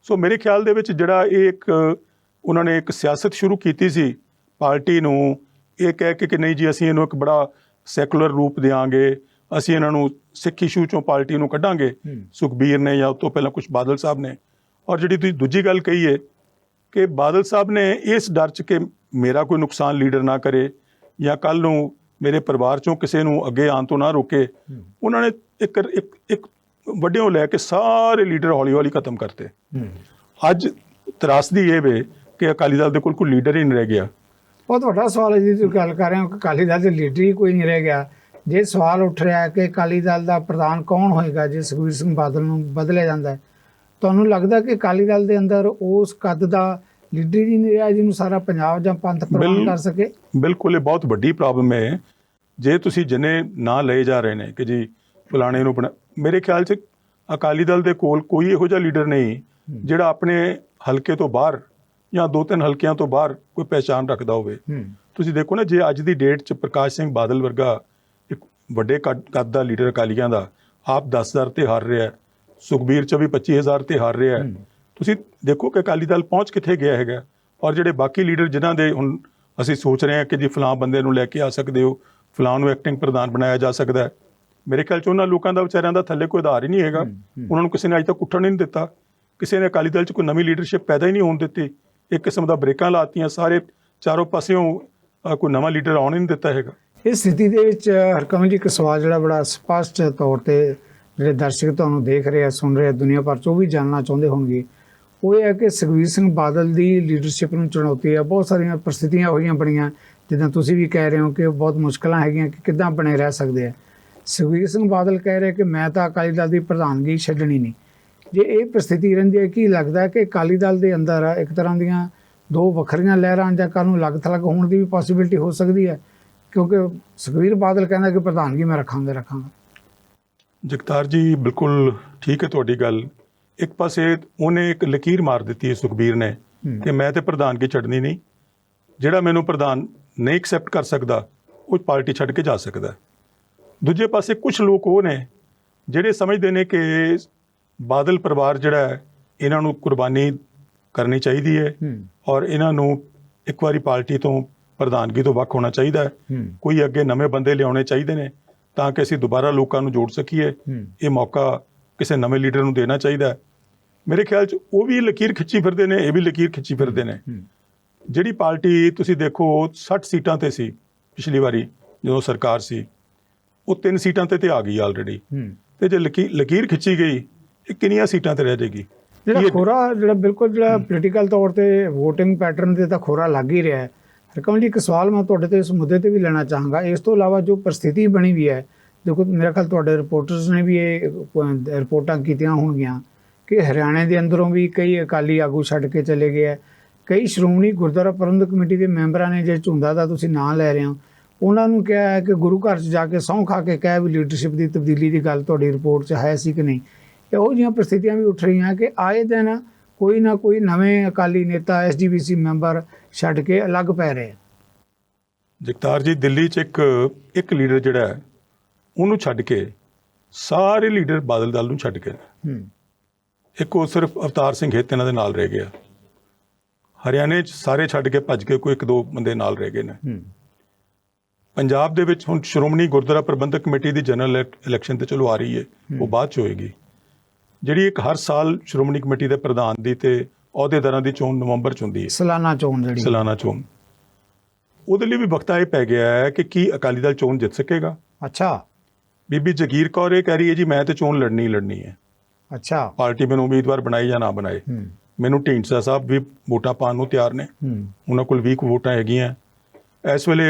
ਸੋ ਮੇਰੇ ਖਿਆਲ ਦੇ ਵਿੱਚ ਜਿਹੜਾ ਇਹ ਇੱਕ ਉਹਨਾਂ ਨੇ ਇੱਕ ਸਿਆਸਤ ਸ਼ੁਰੂ ਕੀਤੀ ਸੀ ਪਾਰਟੀ ਨੂੰ ਇਹ ਕਹਿ ਕੇ ਕਿ ਨਹੀਂ ਜੀ ਅਸੀਂ ਇਹਨੂੰ ਇੱਕ ਬੜਾ ਸੈਕੂਲਰ ਰੂਪ ਦਿਆਂਗੇ, ਅਸੀਂ ਇਹਨਾਂ ਨੂੰ ਸਿੱਖ ਇਸ਼ੂ ਚੋਂ ਪਾਰਟੀ ਨੂੰ ਕੱਢਾਂਗੇ, ਸੁਖਬੀਰ ਨੇ ਜਾਂ ਉਸ ਤੋਂ ਪਹਿਲਾਂ ਕੁਝ ਬਾਦਲ ਸਾਹਿਬ ਨੇ। ਔਰ ਜਿਹੜੀ ਤੁਸੀਂ ਦੂਜੀ ਗੱਲ ਕਹੀ ਹੈ ਕਿ ਬਾਦਲ ਸਾਹਿਬ ਨੇ ਇਸ ਡਰ 'ਚ ਕਿ ਮੇਰਾ ਕੋਈ ਨੁਕਸਾਨ ਲੀਡਰ ਨਾ ਕਰੇ ਜਾਂ ਕੱਲ੍ਹ ਨੂੰ ਮੇਰੇ ਪਰਿਵਾਰ 'ਚੋਂ ਕਿਸੇ ਨੂੰ ਅੱਗੇ ਆਉਣ ਤੋਂ ਨਾ ਰੋਕੇ, ਉਹਨਾਂ ਨੇ ਇੱਕ ਵੱਡਿਓਂ ਲੈ ਕੇ ਸਾਰੇ ਲੀਡਰ ਹੌਲੀ ਹੌਲੀ ਖਤਮ ਕਰਤੇ। ਅੱਜ ਤਰਾਸਦੀ ਇਹ ਵੇ ਕਿ ਅਕਾਲੀ ਦਲ ਦੇ ਕੋਲ ਕੋਈ ਲੀਡਰ ਹੀ ਨਹੀਂ ਰਹਿ ਗਿਆ। ਬਹੁਤ ਵੱਡਾ ਸਵਾਲ ਹੈ ਜੀ, ਤੁਸੀਂ ਗੱਲ ਕਰ ਰਹੇ ਹੋ ਕਿ ਅਕਾਲੀ ਦਲ ਦੇ ਲੀਡਰ ਹੀ ਕੋਈ ਨਹੀਂ ਰਹਿ ਗਿਆ। ਜੇ ਸਵਾਲ ਉੱਠ ਰਿਹਾ ਹੈ ਕਿ ਅਕਾਲੀ ਦਲ ਦਾ ਪ੍ਰਧਾਨ ਕੌਣ ਹੋਏਗਾ ਜੇ ਸੁਖਬੀਰ ਸਿੰਘ ਬਾਦਲ ਨੂੰ ਬਦਲਿਆ ਜਾਂਦਾ ਹੈ, ਤੁਹਾਨੂੰ ਲੱਗਦਾ ਕਿ ਅਕਾਲੀ ਦਲ ਦੇ ਅੰਦਰ ਉਸ ਕੱਦ ਦਾ ਲੀਡਰ ਹੀ ਨਹੀਂ ਰਿਹਾ ਜਿਹਨੂੰ ਸਾਰਾ ਪੰਜਾਬ ਜਾਂ ਪੰਥ ਪ੍ਰਵਾਨ ਕਰ ਸਕੇ? ਬਿਲਕੁਲ, ਇਹ ਬਹੁਤ ਵੱਡੀ ਪ੍ਰੋਬਲਮ ਹੈ। ਜੇ ਤੁਸੀਂ ਜਿੰਨੇ ਨਾਂ ਲਏ ਜਾ ਰਹੇ ਨੇ ਕਿ ਜੀ ਫਲਾਣੇ ਨੂੰ ਮੇਰੇ ਖਿਆਲ 'ਚ ਅਕਾਲੀ ਦਲ ਦੇ ਕੋਲ ਕੋਈ ਇਹੋ ਜਿਹਾ ਲੀਡਰ ਨਹੀਂ ਜਿਹੜਾ ਆਪਣੇ ਹਲਕੇ ਤੋਂ ਬਾਹਰ ਜਾਂ 2-3 ਹਲਕਿਆਂ ਤੋਂ ਬਾਹਰ ਕੋਈ ਪਹਿਚਾਣ ਰੱਖਦਾ ਹੋਵੇ। ਤੁਸੀਂ ਦੇਖੋ ਨਾ, ਜੇ ਅੱਜ ਦੀ ਡੇਟ 'ਚ ਪ੍ਰਕਾਸ਼ ਸਿੰਘ ਬਾਦਲ ਵਰਗਾ ਇੱਕ ਵੱਡੇ ਕੱਦ ਦਾ ਲੀਡਰ ਅਕਾਲੀਆਂ ਦਾ ਆਪ 10,000 ਤੇ ਹਾਰ ਰਿਹਾ, ਸੁਖਬੀਰ 24-25,000 ਤੇ ਹਾਰ ਰਿਹਾ, ਤੁਸੀਂ ਦੇਖੋ ਕਿ ਅਕਾਲੀ ਦਲ ਪਹੁੰਚ ਕਿੱਥੇ ਗਿਆ ਹੈਗਾ। ਔਰ ਜਿਹੜੇ ਬਾਕੀ ਲੀਡਰ ਜਿਨ੍ਹਾਂ ਦੇ ਹੁਣ ਅਸੀਂ ਸੋਚ ਰਹੇ ਹਾਂ ਕਿ ਜੀ ਫਲਾਂ ਬੰਦੇ ਨੂੰ ਲੈ ਕੇ ਆ ਸਕਦੇ ਹੋ, ਫਲਾਂ ਨੂੰ ਐਕਟਿੰਗ ਪ੍ਰਧਾਨ ਬਣਾਇਆ ਜਾ ਸਕਦਾ ਹੈ, ਮੇਰੇ ਖਿਆਲ 'ਚ ਉਹਨਾਂ ਲੋਕਾਂ ਦਾ ਵਿਚਾਰਿਆਂ ਦਾ ਥੱਲੇ ਕੋਈ ਆਧਾਰ ਹੀ ਨਹੀਂ ਹੈਗਾ। ਉਹਨਾਂ ਨੂੰ ਕਿਸੇ ਨੇ ਅੱਜ ਤੱਕ ਉੱਠਣ ਨਹੀਂ ਦਿੱਤਾ, ਕਿਸੇ ਨੇ ਅਕਾਲੀ ਦਲ 'ਚ ਕੋਈ ਨਵੀਂ ਲੀਡਰਸ਼ਿਪ ਪੈਦਾ ਹੀ ਨਹੀਂ ਹੋਣ ਦਿੱਤੀ। ਇੱਕ ਕਿਸਮ ਦਾ ਬ੍ਰੇਕਾਂ ਲਾਤੀਆਂ, ਸਾਰੇ ਚਾਰੋਂ ਪਾਸਿਓਂ ਕੋਈ ਨਵਾਂ ਲੀਡਰ ਆਉਣ ਹੀ ਨਹੀਂ ਦਿੱਤਾ ਹੈਗਾ। ਇਸ ਸਥਿਤੀ ਦੇ ਵਿੱਚ ਹਰਕਮਲ ਜੀ ਇੱਕ ਸਵਾਲ ਜਿਹੜਾ ਬੜਾ ਸਪਸ਼ਟ ਤੌਰ ਤੇ ਜਿਹੜੇ ਦਰਸ਼ਕ ਤੁਹਾਨੂੰ ਦੇਖ ਰਹੇ ਆ, ਸੁਣ ਰਹੇ ਆ, ਦੁਨੀਆ ਭਰ 'ਚ ਉਹ ਵੀ ਜਾਣਨਾ ਚਾਹੁੰਦੇ ਹੋਣਗੇ, ਉਹ ਇਹ ਹੈ ਕਿ ਸੁਖਬੀਰ ਸਿੰਘ ਬਾਦਲ ਦੀ ਲੀਡਰਸ਼ਿਪ ਨੂੰ ਚੁਣੌਤੀ ਹੈ। ਬਹੁਤ ਸਾਰੀਆਂ ਪਰਿਸਥਿਤੀਆਂ ਹੋਈਆਂ ਬਣੀਆਂ, ਜਿੱਦਾਂ ਤੁਸੀਂ ਵੀ ਕਹਿ ਰਹੇ ਹੋ ਕਿ ਬਹੁਤ ਮੁਸ਼ਕਲਾਂ ਹੈਗੀਆਂ ਕਿ ਕਿੱਦਾਂ ਬਣੇ ਰਹਿ ਸਕਦੇ ਆ। ਸੁਖਬੀਰ ਸਿੰਘ ਬਾਦਲ ਕਹਿ ਰਹੇ ਕਿ ਮੈਂ ਤਾਂ ਅਕਾਲੀ ਦਲ ਦੀ ਪ੍ਰਧਾਨਗੀ ਛੱਡਣੀ ਨਹੀਂ। ਜੇ ਇਹ ਪਰਿਸਥਿਤੀ ਰਹਿੰਦੀ ਹੈ, ਕੀ ਲੱਗਦਾ ਕਿ ਅਕਾਲੀ ਦਲ ਦੇ ਅੰਦਰ ਇੱਕ ਤਰ੍ਹਾਂ ਦੀਆਂ ਦੋ ਵੱਖਰੀਆਂ ਲਹਿਰਾਂ ਜਾਂ ਕੱਲ੍ਹ ਨੂੰ ਅਲੱਗ-ਥਲੱਗ ਹੋਣ ਦੀ ਵੀ ਪੋਸੀਬਿਲਿਟੀ ਹੋ ਸਕਦੀ ਹੈ? ਕਿਉਂਕਿ ਸੁਖਬੀਰ ਬਾਦਲ ਕਹਿੰਦਾ ਕਿ ਪ੍ਰਧਾਨਗੀ ਮੈਂ ਰੱਖਾਂਗਾ। ਜਗਤਾਰ ਜੀ, ਬਿਲਕੁਲ ਠੀਕ ਹੈ ਤੁਹਾਡੀ ਗੱਲ। ਇੱਕ ਪਾਸੇ ਉਹਨੇ ਇੱਕ ਲਕੀਰ ਮਾਰ ਦਿੱਤੀ ਹੈ ਸੁਖਬੀਰ ਨੇ ਕਿ ਮੈਂ ਤੇ ਪ੍ਰਧਾਨਗੀ ਛੱਡਣੀ ਨਹੀਂ, ਜਿਹੜਾ ਮੈਨੂੰ ਪ੍ਰਧਾਨ ਨਹੀਂ ਐਕਸੈਪਟ ਕਰ ਸਕਦਾ ਉਹ ਪਾਰਟੀ ਛੱਡ ਕੇ ਜਾ ਸਕਦਾ। ਦੂਜੇ ਪਾਸੇ ਕੁਝ ਲੋਕ ਉਹ ਨੇ ਜਿਹੜੇ ਸਮਝਦੇ ਨੇ ਕਿ ਬਾਦਲ ਪਰਿਵਾਰ ਜਿਹੜਾ ਹੈ ਇਹਨਾਂ ਨੂੰ ਕੁਰਬਾਨੀ ਕਰਨੀ ਚਾਹੀਦੀ ਹੈ ਔਰ ਇਹਨਾਂ ਨੂੰ ਇੱਕ ਵਾਰੀ ਪਾਰਟੀ ਤੋਂ ਪ੍ਰਧਾਨਗੀ ਤੋਂ ਵੱਖ ਹੋਣਾ ਚਾਹੀਦਾ ਹੈ। ਕੋਈ ਅੱਗੇ ਨਵੇਂ ਬੰਦੇ ਲਿਆਉਣੇ ਚਾਹੀਦੇ ਨੇ ਤਾਂ ਕਿ ਅਸੀਂ ਦੁਬਾਰਾ ਲੋਕਾਂ ਨੂੰ ਜੋੜ ਸਕੀਏ। ਇਹ ਮੌਕਾ ਕਿਸੇ ਨਵੇਂ ਲੀਡਰ ਨੂੰ ਦੇਣਾ ਚਾਹੀਦਾ ਹੈ। ਮੇਰੇ ਖਿਆਲ 'ਚ ਉਹ ਵੀ ਲਕੀਰ ਖਿੱਚੀ ਫਿਰਦੇ ਨੇ, ਇਹ ਵੀ ਲਕੀਰ ਖਿੱਚੀ ਫਿਰਦੇ ਨੇ। ਜਿਹੜੀ ਪਾਰਟੀ ਤੁਸੀਂ ਦੇਖੋ 60 ਸੀਟਾਂ ਤੇ ਸੀ ਪਿਛਲੀ ਵਾਰੀ ਜਦੋਂ ਸਰਕਾਰ ਸੀ, ਉਹ 3 ਸੀਟਾਂ ਤੇ ਆ ਗਈ ਆਲਰੇਡੀ। ਤੇ ਜੇ ਲਕੀਰ ਖਿੱਚੀ ਗਈ, ਇਹ ਕਿੰਨੀਆਂ ਸੀਟਾਂ ਤੇ ਰਹਿ ਜਾਏਗੀ? ਜਿਹੜਾ ਖੋਰਾ ਬਿਲਕੁਲ ਪੋਲੀਟੀਕਲ ਤੌਰ ਤੇ ਵੋਟਿੰਗ ਪੈਟਰਨ ਤੇ ਤਾਂ ਖੋਰਾ ਲੱਗ ਹੀ ਰਿਹਾ ਹੈ। ਹਰਕਮਲ ਜੀ, ਇੱਕ ਸਵਾਲ ਮੈਂ ਤੁਹਾਡੇ ਤੋਂ ਇਸ ਮੁੱਦੇ ਤੇ ਵੀ ਲੈਣਾ ਚਾਹਾਂਗਾ। ਇਸ ਤੋਂ ਇਲਾਵਾ ਜੋ ਪਰਿਸਥਿਤੀ ਬਣੀ ਵੀ ਹੈ, ਦੇਖੋ ਮੇਰਾ ਖਿਆਲ ਤੁਹਾਡੇ ਰਿਪੋਰਟਰਸ ਨੇ ਵੀ ਇਹ ਰਿਪੋਰਟਾਂ ਕੀਤੀਆਂ ਹੋਣਗੀਆਂ ਕਿ ਹਰਿਆਣੇ ਦੇ ਅੰਦਰੋਂ ਵੀ ਕਈ ਅਕਾਲੀ ਆਗੂ ਛੱਡ ਕੇ ਚਲੇ ਗਏ ਹੈ। ਕਈ ਸ਼੍ਰੋਮਣੀ ਗੁਰਦੁਆਰਾ ਪ੍ਰਬੰਧਕ ਕਮੇਟੀ ਦੇ ਮੈਂਬਰਾਂ ਨੇ, ਜੇ ਝੁੰਦਾ ਦਾ ਤੁਸੀਂ ਨਾਂ ਲੈ ਰਹੇ ਹੋ, ਉਹਨਾਂ ਨੂੰ ਕਿਹਾ ਹੈ ਕਿ ਗੁਰੂ ਘਰ 'ਚ ਜਾ ਕੇ ਸਹੁੰ ਖਾ ਕੇ ਕਹਿ ਵੀ ਲੀਡਰਸ਼ਿਪ ਦੀ ਤਬਦੀਲੀ ਦੀ ਗੱਲ ਤੁਹਾਡੀ ਰਿਪੋਰਟ 'ਚ ਹੈ ਸੀ ਕਿ ਨਹੀਂ। ਇਹੋ ਜਿਹੀਆਂ ਪਰਿਸਥਿਤੀਆਂ ਵੀ ਉੱਠ ਰਹੀਆਂ ਕਿ ਆਏ ਦਿਨ ਕੋਈ ਨਾ ਕੋਈ ਨਵੇਂ ਅਕਾਲੀ ਨੇਤਾ SGPC ਮੈਂਬਰ ਛੱਡ ਕੇ ਅਲੱਗ ਪੈ ਰਹੇ। ਜਗਤਾਰ ਜੀ, ਦਿੱਲੀ 'ਚ ਇੱਕ ਲੀਡਰ ਜਿਹੜਾ ਹੈ ਉਹਨੂੰ ਛੱਡ ਕੇ ਸਾਰੇ ਲੀਡਰ ਬਾਦਲ ਦਲ ਨੂੰ ਛੱਡ ਕੇ ਇੱਕ ਉਹ ਸਿਰਫ ਅਵਤਾਰ ਸਿੰਘ ਹਿੱਤ ਇਹਨਾਂ ਦੇ ਨਾਲ ਰਹਿ ਗਿਆ। ਹਰਿਆਣੇ 'ਚ ਸਾਰੇ ਛੱਡ ਕੇ ਭੱਜ ਕੇ ਕੋਈ 1-2 ਬੰਦੇ ਨਾਲ ਰਹਿ ਗਏ ਨੇ। ਪੰਜਾਬ ਦੇ ਵਿੱਚ ਹੁਣ ਸ਼੍ਰੋਮਣੀ ਗੁਰਦੁਆਰਾ ਪ੍ਰਬੰਧਕ ਕਮੇਟੀ ਦੀ ਜਨਰਲ ਇਲੈਕਸ਼ਨ ਤੇ ਚਲੋ ਆ ਰਹੀ ਹੈ, ਉਹ ਬਾਅਦ 'ਚ ਹੋਏਗੀ। ਜਿਹੜੀ ਇੱਕ ਹਰ ਸਾਲ ਸ਼੍ਰੋਮਣੀ ਕਮੇਟੀ ਦੇ ਪ੍ਰਧਾਨ ਦੀ ਤੇ ਅਹੁਦੇਦਾਰਾਂ ਦੀ ਚੋਣ ਨਵੰਬਰ 'ਚ ਹੁੰਦੀ ਹੈ, ਸਾਲਾਨਾ ਚੋਣ। ਉਹਦੇ ਲਈ ਵੀ ਵਕਤ ਇਹ ਪੈ ਗਿਆ ਹੈ ਕਿ ਕੀ ਅਕਾਲੀ ਦਲ ਚੋਣ ਜਿੱਤ ਸਕੇਗਾ। ਅੱਛਾ। ਬੀਬੀ ਜਗੀਰ ਕੌਰ ਇਹ ਕਹਿ ਰਹੀ ਹੈ ਜੀ ਮੈਂ ਤੇ ਚੋਣ ਲੜਨੀ ਹੈ। ਅੱਛਾ। ਪਾਰਟੀ ਮੈਨੂੰ ਉਮੀਦਵਾਰ ਬਣਾਏ ਜਾਂ ਨਾ ਬਣਾਏ, ਮੈਨੂੰ ਢੀਂਡਸਾ ਸਾਹਿਬ ਵੀ ਵੋਟਾਂ ਪਾਉਣ ਨੂੰ ਤਿਆਰ ਨੇ, ਉਹਨਾਂ ਕੋਲ 20 ਵੋਟਾਂ ਹੈਗੀਆਂ। ਇਸ ਵੇਲੇ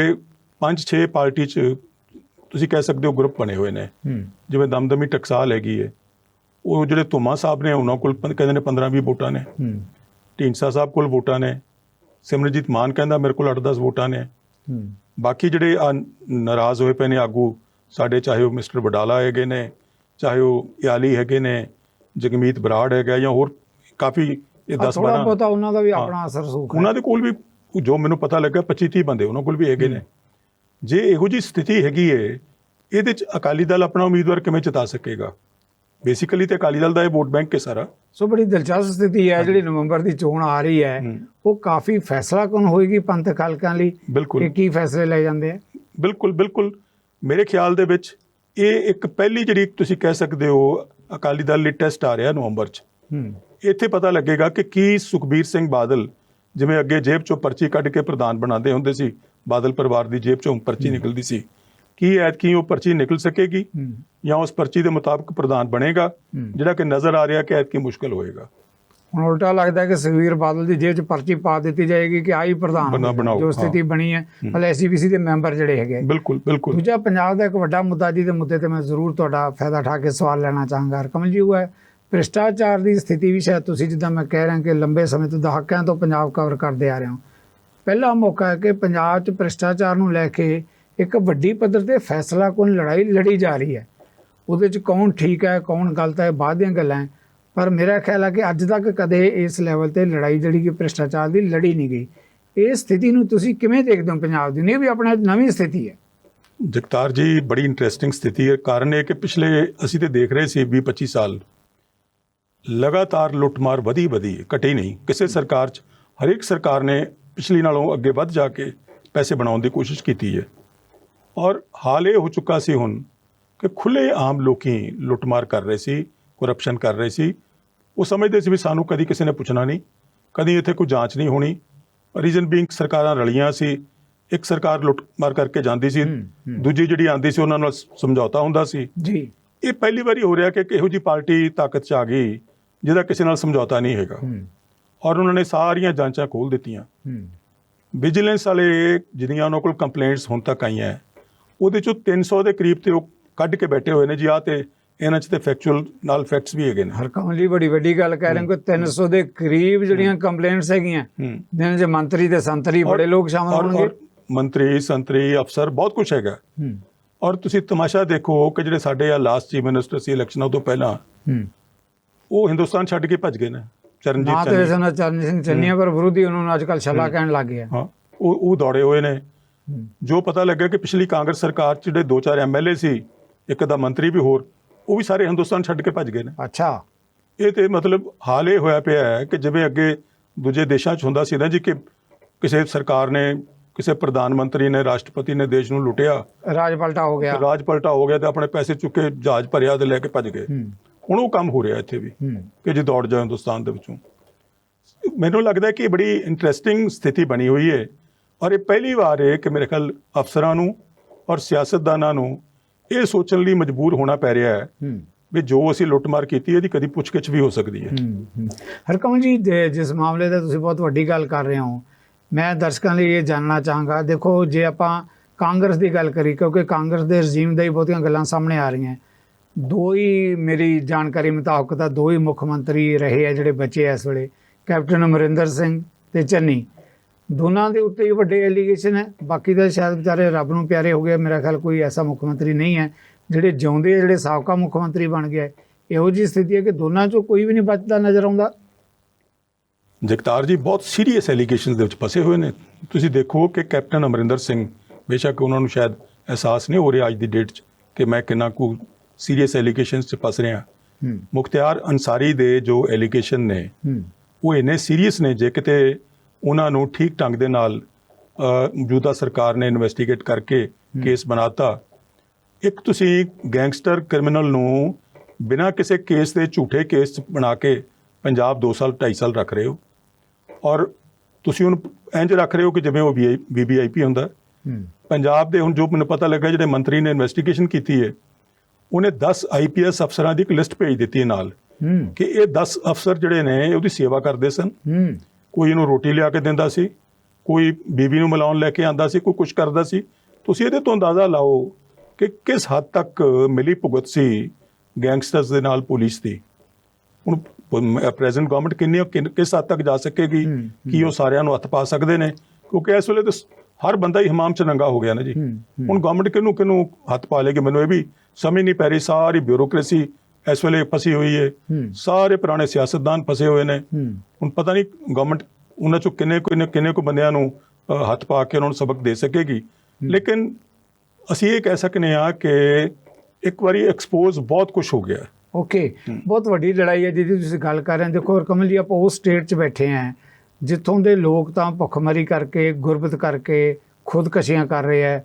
5-6 ਪਾਰਟੀ 'ਚ ਤੁਸੀਂ ਕਹਿ ਸਕਦੇ ਹੋ ਗਰੁੱਪ ਬਣੇ ਹੋਏ ਨੇ, ਜਿਵੇਂ ਦਮਦਮੀ ਟਕਸਾਲ ਹੈਗੀ ਹੈ, ਉਹ ਜਿਹੜੇ ਧੁਮਾ ਸਾਹਿਬ ਨੇ ਉਹਨਾਂ ਕੋਲ ਕਹਿੰਦੇ ਨੇ 15-20 ਵੋਟਾਂ ਨੇ, ਢੀਂਡਸਾ ਸਾਹਿਬ ਕੋਲ ਵੋਟਾਂ ਨੇ, ਸਿਮਰਨਜੀਤ ਮਾਨ ਕਹਿੰਦਾ ਮੇਰੇ ਕੋਲ 8-10 ਵੋਟਾਂ ਨੇ। ਬਾਕੀ ਜਿਹੜੇ ਨਾਰਾਜ਼ ਹੋਏ ਪਏ ਨੇ ਆਗੂ ਸਾਡੇ, ਚਾਹੇ ਉਹ ਮਿਸਟਰ ਵਡਾਲਾ ਹੈਗੇ ਨੇ, ਚਾਹੇ ਉਹ ਇਆਲੀ ਹੈਗੇ ਨੇ, ਜਗਮੀਤ ਬਰਾੜ ਹੈਗਾ ਜਾਂ ਹੋਰ ਕਾਫੀ 10-12 ਉਹਨਾਂ ਦਾ ਵੀ ਆਪਣਾ ਅਸਰ ਸੂਖ ਹੈ। ਉਹਨਾਂ ਦੇ ਕੋਲ ਵੀ ਜੋ ਮੈਨੂੰ ਪਤਾ ਲੱਗਾ 25-30 ਬੰਦੇ ਉਹਨਾਂ ਕੋਲ ਵੀ ਹੈਗੇ ਨੇ। ਜੇ ਇਹੋ ਜਿਹੀ ਸਥਿਤੀ ਹੈਗੀ ਹੈ, ਇਹਦੇ 'ਚ ਅਕਾਲੀ ਦਲ ਆਪਣਾ ਉਮੀਦਵਾਰ ਕਿਵੇਂ ਜਿਤਾ ਸਕੇਗਾ? ਬੇਸਿਕਲੀ ਤੇ ਅਕਾਲੀ ਦਲ ਦਾ ਇਹ ਵੋਟ ਬੈਂਕ ਹੈ ਸਾਰਾ। ਸੋ ਬੜੀ ਦਿਲਚਸਪ ਸਥਿਤੀ ਹੈ ਜਿਹੜੀ ਨਵੰਬਰ ਦੀ ਚੋਣ ਆ ਰਹੀ ਹੈ, ਉਹ ਕਾਫੀ ਫੈਸਲਾਕੁਨ ਹੋਏਗੀ ਪੰਥਕ ਹਲਕਿਆਂ ਲਈ। ਬਿਲਕੁਲ, ਕਿ ਕੀ ਫੈਸਲੇ ਲਏ ਜਾਂਦੇ ਆ? ਬਿਲਕੁਲ ਬਿਲਕੁਲ। ਮੇਰੇ ਖਿਆਲ ਦੇ ਵਿੱਚ ਇਹ ਇੱਕ ਪਹਿਲੀ ਜਿਹੜੀ ਤੁਸੀਂ ਕਹਿ ਸਕਦੇ ਹੋ ਅਕਾਲੀ ਦਲ ਲਈ ਟੈਸਟ ਆ ਰਿਹਾ ਨਵੰਬਰ 'ਚ। ਇੱਥੇ ਪਤਾ ਲੱਗੇਗਾ ਕਿ ਕੀ ਸੁਖਬੀਰ ਸਿੰਘ ਬਾਦਲ, ਜਿਵੇਂ ਅੱਗੇ ਜੇਬ 'ਚੋਂ ਪਰਚੀ ਕੱਢ ਕੇ ਪ੍ਰਧਾਨ ਬਣਾਉਂਦੇ ਹੁੰਦੇ ਸੀ, ਬਾਦਲ ਪਰਿਵਾਰ ਦੀ ਜੇਬ 'ਚੋਂ ਪਰਚੀ ਨਿਕਲਦੀ ਸੀ, ਕੀ ਐਤਕੀ ਉਹ ਪਰਚੀ ਨਿਕਲ ਸਕੇਗੀ ਜਾਂ ਉਸ ਪਰਚੀ ਦੇ ਮੁਤਾਬਕ ਪ੍ਰਧਾਨ ਬਣੇਗਾ, ਜਿਹੜਾ ਕਿ ਨਜ਼ਰ ਆ ਰਿਹਾ ਕਿ ਐਤਕੀ ਮੁਸ਼ਕਲ ਹੋਏਗਾ। ਹੁਣ ਉਲਟਾ ਲੱਗਦਾ ਕਿ ਸੁਖਬੀਰ ਬਾਦਲ ਦੀ ਜੇਬ 'ਚ ਪਰਚੀ ਪਾ ਦਿੱਤੀ ਜਾਏਗੀ ਕਿ ਆਈ ਪ੍ਰਧਾਨ, ਜੋ ਸਥਿਤੀ ਬਣੀ ਹੈ। ਮਤਲਬ ਐਸਜੀਪੀਸੀ ਦੇ ਮੈਂਬਰ ਜਿਹੜੇ ਹੈਗੇ। ਬਿਲਕੁਲ ਬਿਲਕੁਲ। ਦੂਜਾ ਪੰਜਾਬ ਦਾ ਇੱਕ ਵੱਡਾ ਮੁੱਦਾ ਜਿਹਦੇ ਮੁੱਦੇ ਤੇ ਮੈਂ ਜ਼ਰੂਰ ਤੁਹਾਡਾ ਫਾਇਦਾ ਉਠਾ ਕੇ ਸਵਾਲ ਲੈਣਾ ਚਾਹਾਂਗਾ ਕਮਲ ਜੀ, ਉਹ ਹੈ ਭ੍ਰਿਸ਼ਟਾਚਾਰ ਦੀ ਸਥਿਤੀ ਵੀ। ਸ਼ਾਇਦ ਤੁਸੀਂ ਜਿੱਦਾਂ ਮੈਂ ਕਹਿ ਰਿਹਾ ਕਿ ਲੰਬੇ ਸਮੇਂ ਤੋਂ ਦਹਾਕਿਆਂ ਤੋਂ ਪੰਜਾਬ ਕਵਰ ਕਰਦੇ ਆ ਰਹੇ ਹੋ, ਪਹਿਲਾ ਮੌਕਾ ਹੈ ਕਿ ਪੰਜਾਬ 'ਚ ਭ੍ਰਿਸ਼ਟਾਚਾਰ ਨੂੰ ਲੈ ਕੇ ਇੱਕ ਵੱਡੀ ਪੱਧਰ ਤੇ ਫੈਸਲਾਕੁਨ ਲੜਾਈ ਲੜੀ ਜਾ ਰਹੀ ਹੈ। ਉਹਦੇ 'ਚ ਕੌਣ ਠੀਕ ਹੈ ਕੌਣ ਗਲਤ ਹੈ ਬਾਅਦ ਦੀਆਂ ਗੱਲਾਂ, ਪਰ ਮੇਰਾ ਖਿਆਲ ਹੈ ਕਿ ਅੱਜ ਤੱਕ ਕਦੇ ਇਸ ਲੈਵਲ ਤੇ ਲੜਾਈ ਜਿਹੜੀ ਕਿ ਭ੍ਰਿਸ਼ਟਾਚਾਰ ਦੀ ਲੜੀ ਨਹੀਂ ਗਈ। ਇਹ ਸਥਿਤੀ ਨੂੰ ਤੁਸੀਂ ਕਿਵੇਂ ਦੇਖਦੇ ਹੋ ਪੰਜਾਬ ਦੀ? ਇਹ ਵੀ ਆਪਣਾ ਨਵੀਂ ਸਥਿਤੀ ਹੈ। ਜਗਤਾਰ ਜੀ, ਬੜੀ ਇੰਟਰਸਟਿੰਗ ਸਥਿਤੀ ਹੈ। ਕਾਰਨ ਇਹ ਕਿ ਪਿਛਲੇ ਅਸੀਂ ਤੇ ਦੇਖ ਰਹੇ ਸੀ 20-25 ਸਾਲ ਲਗਾਤਾਰ ਲੁੱਟਮਾਰ ਵਧੀ ਘਟੀ ਨਹੀਂ। ਕਿਸੇ ਸਰਕਾਰ 'ਚ ਹਰੇਕ ਸਰਕਾਰ ਨੇ ਪਿਛਲੀ ਨਾਲੋਂ ਅੱਗੇ ਵੱਧ ਜਾ ਕੇ ਪੈਸੇ ਬਣਾਉਣ ਦੀ ਕੋਸ਼ਿਸ਼ ਕੀਤੀ ਹੈ। ਔਰ ਹਾਲ ਇਹ ਹੋ ਚੁੱਕਾ ਸੀ ਹੁਣ ਕਿ ਖੁੱਲ੍ਹੇ ਆਮ ਲੋਕੀ ਲੁੱਟਮਾਰ ਕਰ ਰਹੇ ਸੀ, ਕਰਪਸ਼ਨ ਕਰ ਰਹੇ ਸੀ। ਉਹ ਸਮਝਦੇ ਸੀ ਵੀ ਸਾਨੂੰ ਕਦੀ ਕਿਸੇ ਨੇ ਪੁੱਛਣਾ ਨਹੀਂ, ਕਦੀ ਇੱਥੇ ਕੋਈ ਜਾਂਚ ਨਹੀਂ ਹੋਣੀ। ਰੀਜ਼ਨ ਬੀਇੰਗ ਸਰਕਾਰਾਂ ਰਲੀਆਂ ਸੀ, ਇੱਕ ਸਰਕਾਰ ਲੁੱਟਮਾਰ ਕਰਕੇ ਜਾਂਦੀ ਸੀ, ਦੂਜੀ ਜਿਹੜੀ ਆਉਂਦੀ ਸੀ ਉਹਨਾਂ ਨਾਲ ਸਮਝੌਤਾ ਹੁੰਦਾ ਸੀ ਜੀ। ਇਹ ਪਹਿਲੀ ਵਾਰੀ ਹੋ ਰਿਹਾ ਕਿ ਇਹੋ ਜਿਹੀ ਪਾਰਟੀ ਤਾਕਤ 'ਚ ਆ ਗਈ ਜਿਹਦਾ ਕਿਸੇ ਨਾਲ ਸਮਝੌਤਾ ਨਹੀਂ ਹੈਗਾ। ਔਰ ਉਹਨਾਂ ਨੇ ਸਾਰੀਆਂ ਜਾਂਚਾਂ ਖੋਲ੍ਹ ਦਿੱਤੀਆਂ। ਵਿਜੀਲੈਂਸ ਵਾਲੇ ਜਿਹੜੀਆਂ ਉਹਨਾਂ ਕੋਲ ਕੰਪਲੇਂਟਸ ਹੁਣ ਤੱਕ ਆਈਆਂ, ਉਹਦੇ 'ਚੋਂ 300 ਦੇ ਕਰੀਬ ਤੇ ਉਹ ਕੱਢ ਕੇ ਬੈਠੇ ਹੋਏ ਨੇ ਜੀ। ਆ ਤੇ ਇਹਨਾਂ 'ਚ ਤੇ ਫੈਕਚੁਅਲ ਨਾਲ ਫੈਕਟਸ ਵੀ ਹੈਗੇ ਨੇ। ਹਰਕਮਲ ਜੀ, ਬੜੀ ਵੱਡੀ ਗੱਲ ਕਹਿ ਰਹੇ ਹੋ ਕਿ 300 ਦੇ ਕਰੀਬ ਜਿਹੜੀਆਂ ਕੰਪਲੇਂਟਸ ਹੈਗੀਆਂ, ਜਿਹਨਾਂ 'ਚ ਮੰਤਰੀ ਤੇ ਸੰਤਰੀ ਬੜੇ ਲੋਕ ਸ਼ਾਮਲ ਹੋਣਗੇ। ਮੰਤਰੀ ਸੰਤਰੀ ਅਫਸਰ ਬਹੁਤ ਕੁਝ ਹੈਗਾ। ਔਰ ਤੁਸੀਂ ਤਮਾਸ਼ਾ ਦੇਖੋ ਕਿ ਜਿਹੜੇ ਸਾਡੇ ਆ ਲਾਸਟ ਚੀਫ ਮਿਨਿਸਟਰ ਸੀ ਇਲੈਕਸ਼ਨਾਂ ਤੋਂ ਪਹਿਲਾਂ, ਉਹ ਹਿੰਦੁਸਤਾਨ ਛੱਡ ਕੇ ਭੱਜ ਗਏ ਨੇ। ਚਰਨਜੀਤ ਸਿੰਘ ਚੰਨੀਆ, ਪਰ ਵਿਰੋਧੀ ਉਹਨਾਂ ਨੂੰ ਅੱਜ ਕੱਲ੍ਹ ਛੱਲਾ ਕਹਿਣ ਲੱਗ ਗਏ। ਹਾਂ, ਉਹ ਦੌੜੇ ਹੋਏ ਨੇ। ਜੋ ਪਤਾ ਲੱਗਿਆ ਕਿ ਪਿਛਲੀ ਕਾਂਗਰਸ ਸਰਕਾਰ 'ਚ ਜਿਹੜੇ 2-4 MLA ਸੀ, ਇੱਕ ਦਾ ਮੰਤਰੀ ਵੀ ਹੋਰ, ਉਹ ਵੀ ਸਾਰੇ ਹਿੰਦੁਸਤਾਨ ਛੱਡ ਕੇ ਭੱਜ ਗਏ ਨੇ। ਅੱਛਾ, ਇਹ ਤੇ ਮਤਲਬ ਹਾਲ ਇਹ ਹੋਇਆ ਪਿਆ ਹੈ ਕਿ ਜਿਵੇਂ ਅੱਗੇ ਦੂਜੇ ਦੇਸ਼ਾਂ 'ਚ ਹੁੰਦਾ ਸੀ ਨਾ ਜੀ, ਕਿ ਕਿਸੇ ਸਰਕਾਰ ਨੇ, ਕਿਸੇ ਪ੍ਰਧਾਨ ਮੰਤਰੀ ਨੇ, ਰਾਸ਼ਟਰਪਤੀ ਨੇ ਦੇਸ਼ ਨੂੰ ਲੁੱਟਿਆ, ਰਾਜ ਪਲਟਾ ਹੋ ਗਿਆ ਤੇ ਆਪਣੇ ਪੈਸੇ ਚੁੱਕੇ ਜਹਾਜ਼ ਭਰਿਆ ਤੇ ਲੈ ਕੇ ਭੱਜ ਗਏ। ਹੁਣ ਉਹ ਕੰਮ ਹੋ ਰਿਹਾ ਇੱਥੇ ਵੀ ਕਿ ਜੇ ਦੌੜ ਜਾਓ ਹਿੰਦੁਸਤਾਨ ਦੇ ਵਿੱਚੋਂ। ਮੈਨੂੰ ਲੱਗਦਾ ਕਿ ਇਹ ਬੜੀ ਇੰਟਰਸਟਿੰਗ ਸਥਿਤੀ ਬਣੀ ਹੋਈ ਹੈ। ਔਰ ਇਹ ਪਹਿਲੀ ਵਾਰ ਹੈ ਕਿ ਮੇਰੇ ਖਿਆਲ ਅਫਸਰਾਂ ਨੂੰ ਔਰ ਸਿਆਸਤਦਾਨਾਂ ਨੂੰ ਇਹ ਸੋਚਣ ਲਈ ਮਜਬੂਰ ਹੋਣਾ ਪੈ ਰਿਹਾ ਹੈ ਵੀ ਜੋ ਅਸੀਂ ਲੁੱਟਮਾਰ ਕੀਤੀ ਇਹਦੀ ਕਦੀ ਪੁੱਛਗਿੱਛ ਵੀ ਹੋ ਸਕਦੀ ਹੈ। ਹਰਕਮਲ ਜੀ, ਜਿਸ ਮਾਮਲੇ ਦਾ ਤੁਸੀਂ ਬਹੁਤ ਵੱਡੀ ਗੱਲ ਕਰ ਰਹੇ ਹੋ, ਮੈਂ ਦਰਸ਼ਕਾਂ ਲਈ ਇਹ ਜਾਣਨਾ ਚਾਹਾਂਗਾ। ਦੇਖੋ, ਜੇ ਆਪਾਂ ਕਾਂਗਰਸ ਦੀ ਗੱਲ ਕਰੀ, ਕਿਉਂਕਿ ਕਾਂਗਰਸ ਦੇ ਰਜੀਮ ਦਾ ਹੀ ਬਹੁਤੀਆਂ ਗੱਲਾਂ ਸਾਹਮਣੇ ਆ ਰਹੀਆਂ। ਦੋ ਹੀ ਮੇਰੀ ਜਾਣਕਾਰੀ ਮੁਤਾਬਕ ਤਾਂ ਦੋ ਹੀ ਮੁੱਖ ਮੰਤਰੀ ਰਹੇ ਆ ਜਿਹੜੇ ਬਚੇ ਇਸ ਵੇਲੇ, ਕੈਪਟਨ ਅਮਰਿੰਦਰ ਸਿੰਘ ਤੇ ਚੰਨੀ। ਦੋਨਾਂ ਦੇ ਉੱਤੇ ਹੀ ਵੱਡੇ ਐਲੀਗੇਸ਼ਨ ਹੈ। ਬਾਕੀ ਤਾਂ ਸ਼ਾਇਦ ਵਿਚਾਰੇ ਰੱਬ ਨੂੰ ਪਿਆਰੇ ਹੋ ਗਏ। ਮੇਰਾ ਖਿਆਲ ਕੋਈ ਐਸਾ ਮੁੱਖ ਮੰਤਰੀ ਨਹੀਂ ਹੈ ਜਿਹੜੇ ਜਿਉਂਦੇ ਜਿਹੜੇ ਸਾਬਕਾ ਮੁੱਖ ਮੰਤਰੀ ਬਣ ਗਿਆ। ਇਹੋ ਜਿਹੀ ਸਥਿਤੀ ਹੈ ਕਿ ਦੋਨਾਂ 'ਚੋਂ ਕੋਈ ਵੀ ਨਹੀਂ ਬਚਦਾ ਨਜ਼ਰ ਆਉਂਦਾ। ਜਗਤਾਰ ਜੀ, ਬਹੁਤ ਸੀਰੀਅਸ ਐਲੀਗੇਸ਼ਨ ਦੇ ਵਿੱਚ ਫਸੇ ਹੋਏ ਨੇ। ਤੁਸੀਂ ਦੇਖੋ ਕਿ ਕੈਪਟਨ ਅਮਰਿੰਦਰ ਸਿੰਘ, ਬੇਸ਼ੱਕ ਉਹਨਾਂ ਨੂੰ ਸ਼ਾਇਦ ਅਹਿਸਾਸ ਨਹੀਂ ਹੋ ਰਿਹਾ ਅੱਜ ਦੀ ਡੇਟ 'ਚ ਕਿ ਮੈਂ ਕਿੰਨਾ ਕੁ ਸੀਰੀਅਸ ਐਲੀਗੇਸ਼ਨਸ 'ਚ ਫਸ ਰਿਹਾ। ਮੁਖਤਿਆਰ ਅੰਸਾਰੀ ਦੇ ਜੋ ਐਲੀਗੇਸ਼ਨ ਨੇ ਉਹ ਇੰਨੇ ਸੀਰੀਅਸ ਨੇ, ਜੇ ਕਿਤੇ ਉਹਨਾਂ ਨੂੰ ਠੀਕ ਢੰਗ ਦੇ ਨਾਲ ਮੌਜੂਦਾ ਸਰਕਾਰ ਨੇ ਇਨਵੈਸਟੀਗੇਟ ਕਰਕੇ ਕੇਸ ਬਣਾਤਾ। ਇੱਕ ਤੁਸੀਂ ਗੈਂਗਸਟਰ ਕ੍ਰਿਮੀਨਲ ਨੂੰ ਬਿਨਾਂ ਕਿਸੇ ਕੇਸ ਦੇ ਝੂਠੇ ਕੇਸ 'ਚ ਬਣਾ ਕੇ ਪੰਜਾਬ 2 ਸਾਲ 2.5 ਸਾਲ ਰੱਖ ਰਹੇ ਹੋ, ਔਰ ਤੁਸੀਂ ਉਹਨੂੰ ਇੰਝ ਰੱਖ ਰਹੇ ਹੋ ਕਿ ਜਿਵੇਂ ਉਹ VVIP ਹੁੰਦਾ। ਪੰਜਾਬ ਦੇ ਹੁਣ ਜੋ ਮੈਨੂੰ ਪਤਾ ਲੱਗਾ, ਜਿਹੜੇ ਮੰਤਰੀ ਨੇ ਇਨਵੈਸਟੀਗੇਸ਼ਨ ਕੀਤੀ ਹੈ, ਉਹਨੇ 10 IPS ਅਫਸਰਾਂ ਦੀ ਇੱਕ ਲਿਸਟ ਭੇਜ ਦਿੱਤੀ ਹੈ ਨਾਲ ਕਿ ਇਹ 10 ਅਫਸਰ ਜਿਹੜੇ ਨੇ ਉਹਦੀ ਸੇਵਾ ਕਰਦੇ ਸਨ। ਕੋਈ ਇਹਨੂੰ ਰੋਟੀ ਲਿਆ ਕੇ ਦਿੰਦਾ ਸੀ, ਕੋਈ ਬੀਬੀ ਨੂੰ ਮਿਲਾਉਣ ਲੈ ਕੇ ਆਉਂਦਾ ਸੀ, ਕੋਈ ਕੁਛ ਕਰਦਾ ਸੀ। ਤੁਸੀਂ ਇਹਦੇ ਤੋਂ ਅੰਦਾਜ਼ਾ ਲਾਓ ਕਿ ਕਿਸ ਹੱਦ ਤੱਕ ਮਿਲੀ ਭੁਗਤ ਸੀ ਗੈਂਗਸਟਰਸ ਦੇ ਨਾਲ ਪੁਲਿਸ ਦੀ। ਹੁਣ ਪ੍ਰੈਜ਼ੈਂਟ ਗਵਰਨਮੈਂਟ ਕਿਸ ਹੱਦ ਤੱਕ ਜਾ ਸਕੇਗੀ ਕਿ ਉਹ ਸਾਰਿਆਂ ਨੂੰ ਹੱਥ ਪਾ ਸਕਦੇ ਨੇ? ਕਿਉਂਕਿ ਇਸ ਵੇਲੇ ਤਾਂ ਹਰ ਬੰਦਾ ਹੀ ਹਮਾਮ 'ਚ ਨੰਗਾ ਹੋ ਗਿਆ ਨਾ ਜੀ। ਹੁਣ ਗਵਰਨਮੈਂਟ ਕਿਹਨੂੰ ਹੱਥ ਪਾ ਲੇਗੀ, ਮੈਨੂੰ ਇਹ ਵੀ ਸਮਝ ਨਹੀਂ ਪੈ ਰਹੀ। ਸਾਰੀ ਬਿਊਰੋਕ੍ਰੇਸੀ ਇਸ ਵੇਲੇ ਫਸੀ ਹੋਈ ਹੈ, ਸਾਰੇ ਪੁਰਾਣੇ ਸਿਆਸਤਦਾਨ ਫਸੇ ਹੋਏ ਨੇ। ਹੁਣ ਪਤਾ ਨਹੀਂ ਗਵਰਨਮੈਂਟ ਉਹਨਾਂ 'ਚੋਂ ਕਿੰਨੇ ਕੁ ਬੰਦਿਆਂ ਨੂੰ ਹੱਥ ਪਾ ਕੇ ਉਹਨਾਂ ਨੂੰ ਸਬਕ ਦੇ ਸਕੇਗੀ। ਲੇਕਿਨ ਅਸੀਂ ਇਹ ਕਹਿ ਸਕਨੇ ਆ ਕਿ ਇੱਕ ਵਾਰੀ ਐਕਸਪੋਜ਼ ਬਹੁਤ ਕੁਝ ਹੋ ਗਿਆ। ਓਕੇ, ਬਹੁਤ ਵੱਡੀ ਲੜਾਈ ਹੈ ਜਿਹਦੀ ਤੁਸੀਂ ਗੱਲ ਕਰ ਰਹੇ ਹੋ। ਦੇਖੋ ਕਮਲ ਜੀ, ਆਪਾਂ ਉਸ ਸਟੇਟ 'ਚ ਬੈਠੇ ਹਾਂ ਜਿੱਥੋਂ ਦੇ ਲੋਕ ਤਾਂ ਭੁੱਖਮਰੀ ਕਰਕੇ, ਗੁਰਬਤ ਕਰਕੇ ਖੁਦਕਸ਼ੀਆਂ ਕਰ ਰਹੇ ਹੈ।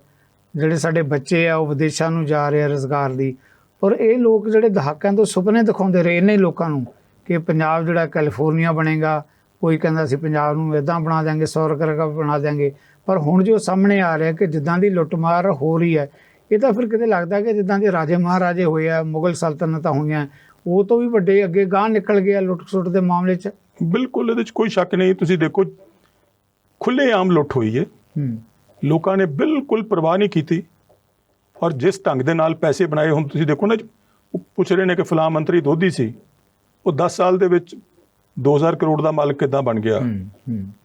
ਜਿਹੜੇ ਸਾਡੇ ਬੱਚੇ ਆ ਉਹ ਵਿਦੇਸ਼ਾਂ ਨੂੰ ਜਾ ਰਹੇ ਆ ਰੁਜ਼ਗਾਰ ਦੀ। ਪਰ ਇਹ ਲੋਕ ਜਿਹੜੇ ਦਹਾਕਿਆਂ ਤੋਂ ਸੁਪਨੇ ਦਿਖਾਉਂਦੇ ਰਹੇ ਇਹਨਾਂ ਲੋਕਾਂ ਨੂੰ ਕਿ ਪੰਜਾਬ ਜਿਹੜਾ ਕੈਲੀਫੋਰਨੀਆ ਬਣੇਗਾ, ਕੋਈ ਕਹਿੰਦਾ ਸੀ ਪੰਜਾਬ ਨੂੰ ਇੱਦਾਂ ਬਣਾ ਦਿਆਂਗੇ, ਸਵਰਗ ਵਰਗਾ ਬਣਾ ਦਿਆਂਗੇ। ਪਰ ਹੁਣ ਜੋ ਸਾਹਮਣੇ ਆ ਰਿਹਾ ਕਿ ਜਿੱਦਾਂ ਦੀ ਲੁੱਟਮਾਰ ਹੋ ਰਹੀ ਹੈ, ਇਹ ਤਾਂ ਫਿਰ ਕਿਤੇ ਲੱਗਦਾ ਕਿ ਜਿੱਦਾਂ ਦੇ ਰਾਜੇ ਮਹਾਰਾਜੇ ਹੋਏ ਆ, ਮੁਗਲ ਸਲਤਨਤਾਂ ਹੋਈਆਂ, ਉਹ ਤੋਂ ਵੀ ਵੱਡੇ ਅੱਗੇ ਗਾਂਹ ਨਿਕਲ ਗਏ ਆ ਲੁੱਟ ਖਸੁੱਟ ਦੇ ਮਾਮਲੇ 'ਚ। ਬਿਲਕੁਲ, ਇਹਦੇ 'ਚ ਕੋਈ ਸ਼ੱਕ ਨਹੀਂ। ਤੁਸੀਂ ਦੇਖੋ ਖੁੱਲ੍ਹੇਆਮ ਲੁੱਟ ਹੋਈ ਹੈ, ਲੋਕਾਂ ਨੇ ਬਿਲਕੁਲ ਪਰਵਾਹ ਨਹੀਂ ਕੀਤੀ। ਔਰ ਜਿਸ ਢੰਗ ਦੇ ਨਾਲ ਪੈਸੇ ਬਣਾਏ, ਹੁਣ ਤੁਸੀਂ ਦੇਖੋ ਨਾ, ਉਹ ਪੁੱਛ ਰਹੇ ਨੇ ਕਿ ਫਲਾਂ ਮੰਤਰੀ ਦੋਧੀ ਸੀ, ਉਹ 10 ਸਾਲ ਦੇ ਵਿੱਚ 2000 ਕਰੋੜ ਦਾ ਮਾਲਕ ਕਿੱਦਾਂ ਬਣ ਗਿਆ।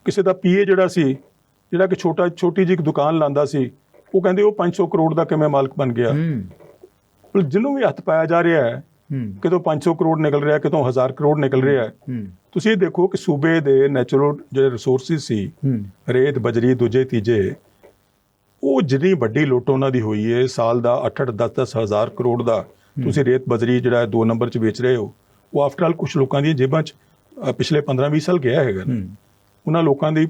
ਕਿਸੇ ਦਾ ਪੀਏ ਜਿਹੜਾ ਸੀ, ਜਿਹੜਾ ਕਿ ਛੋਟੀ ਜਿਹੀ ਦੁਕਾਨ ਲਾਂਦਾ ਸੀ, ਉਹ ਕਹਿੰਦੇ ਉਹ 500 ਕਰੋੜ ਦਾ ਕਿਵੇਂ ਮਾਲਕ ਬਣ ਗਿਆ। ਜਿਹਨੂੰ ਵੀ ਹੱਥ ਪਾਇਆ ਜਾ ਰਿਹਾ ਹੈ, ਕਿਤੋਂ 500 ਕਰੋੜ ਨਿਕਲ ਰਿਹਾ, ਕਿਤੋਂ 1000 ਕਰੋੜ ਨਿਕਲ ਰਿਹਾ ਹੈ। ਤੁਸੀਂ ਇਹ ਦੇਖੋ ਕਿ ਸੂਬੇ ਦੇ ਨੈਚੁਰਲ ਜਿਹੜੇ ਰਿਸੋਰਸਿਸ ਸੀ, ਰੇਤ, ਬਜਰੀ, ਦੂਜੇ ਤੀਜੇ, ਉਹ ਜਿੰਨੀ ਵੱਡੀ ਲੁੱਟ ਉਹਨਾਂ ਦੀ ਹੋਈ ਹੈ, ਸਾਲ ਦਾ 8-8, 10-10 ਹਜ਼ਾਰ ਕਰੋੜ ਦਾ ਤੁਸੀਂ ਰੇਤ ਬਜਰੀ ਜਿਹੜਾ 2 ਨੰਬਰ 'ਚ ਵੇਚ ਰਹੇ ਹੋ, ਉਹ ਆਫਟਰ ਆਲ ਕੁਛ ਲੋਕਾਂ ਦੀਆਂ ਜੇਬਾਂ 'ਚ ਪਿਛਲੇ 15-20 ਸਾਲ ਗਿਆ ਹੈਗਾ। ਉਹਨਾਂ ਲੋਕਾਂ ਦੀ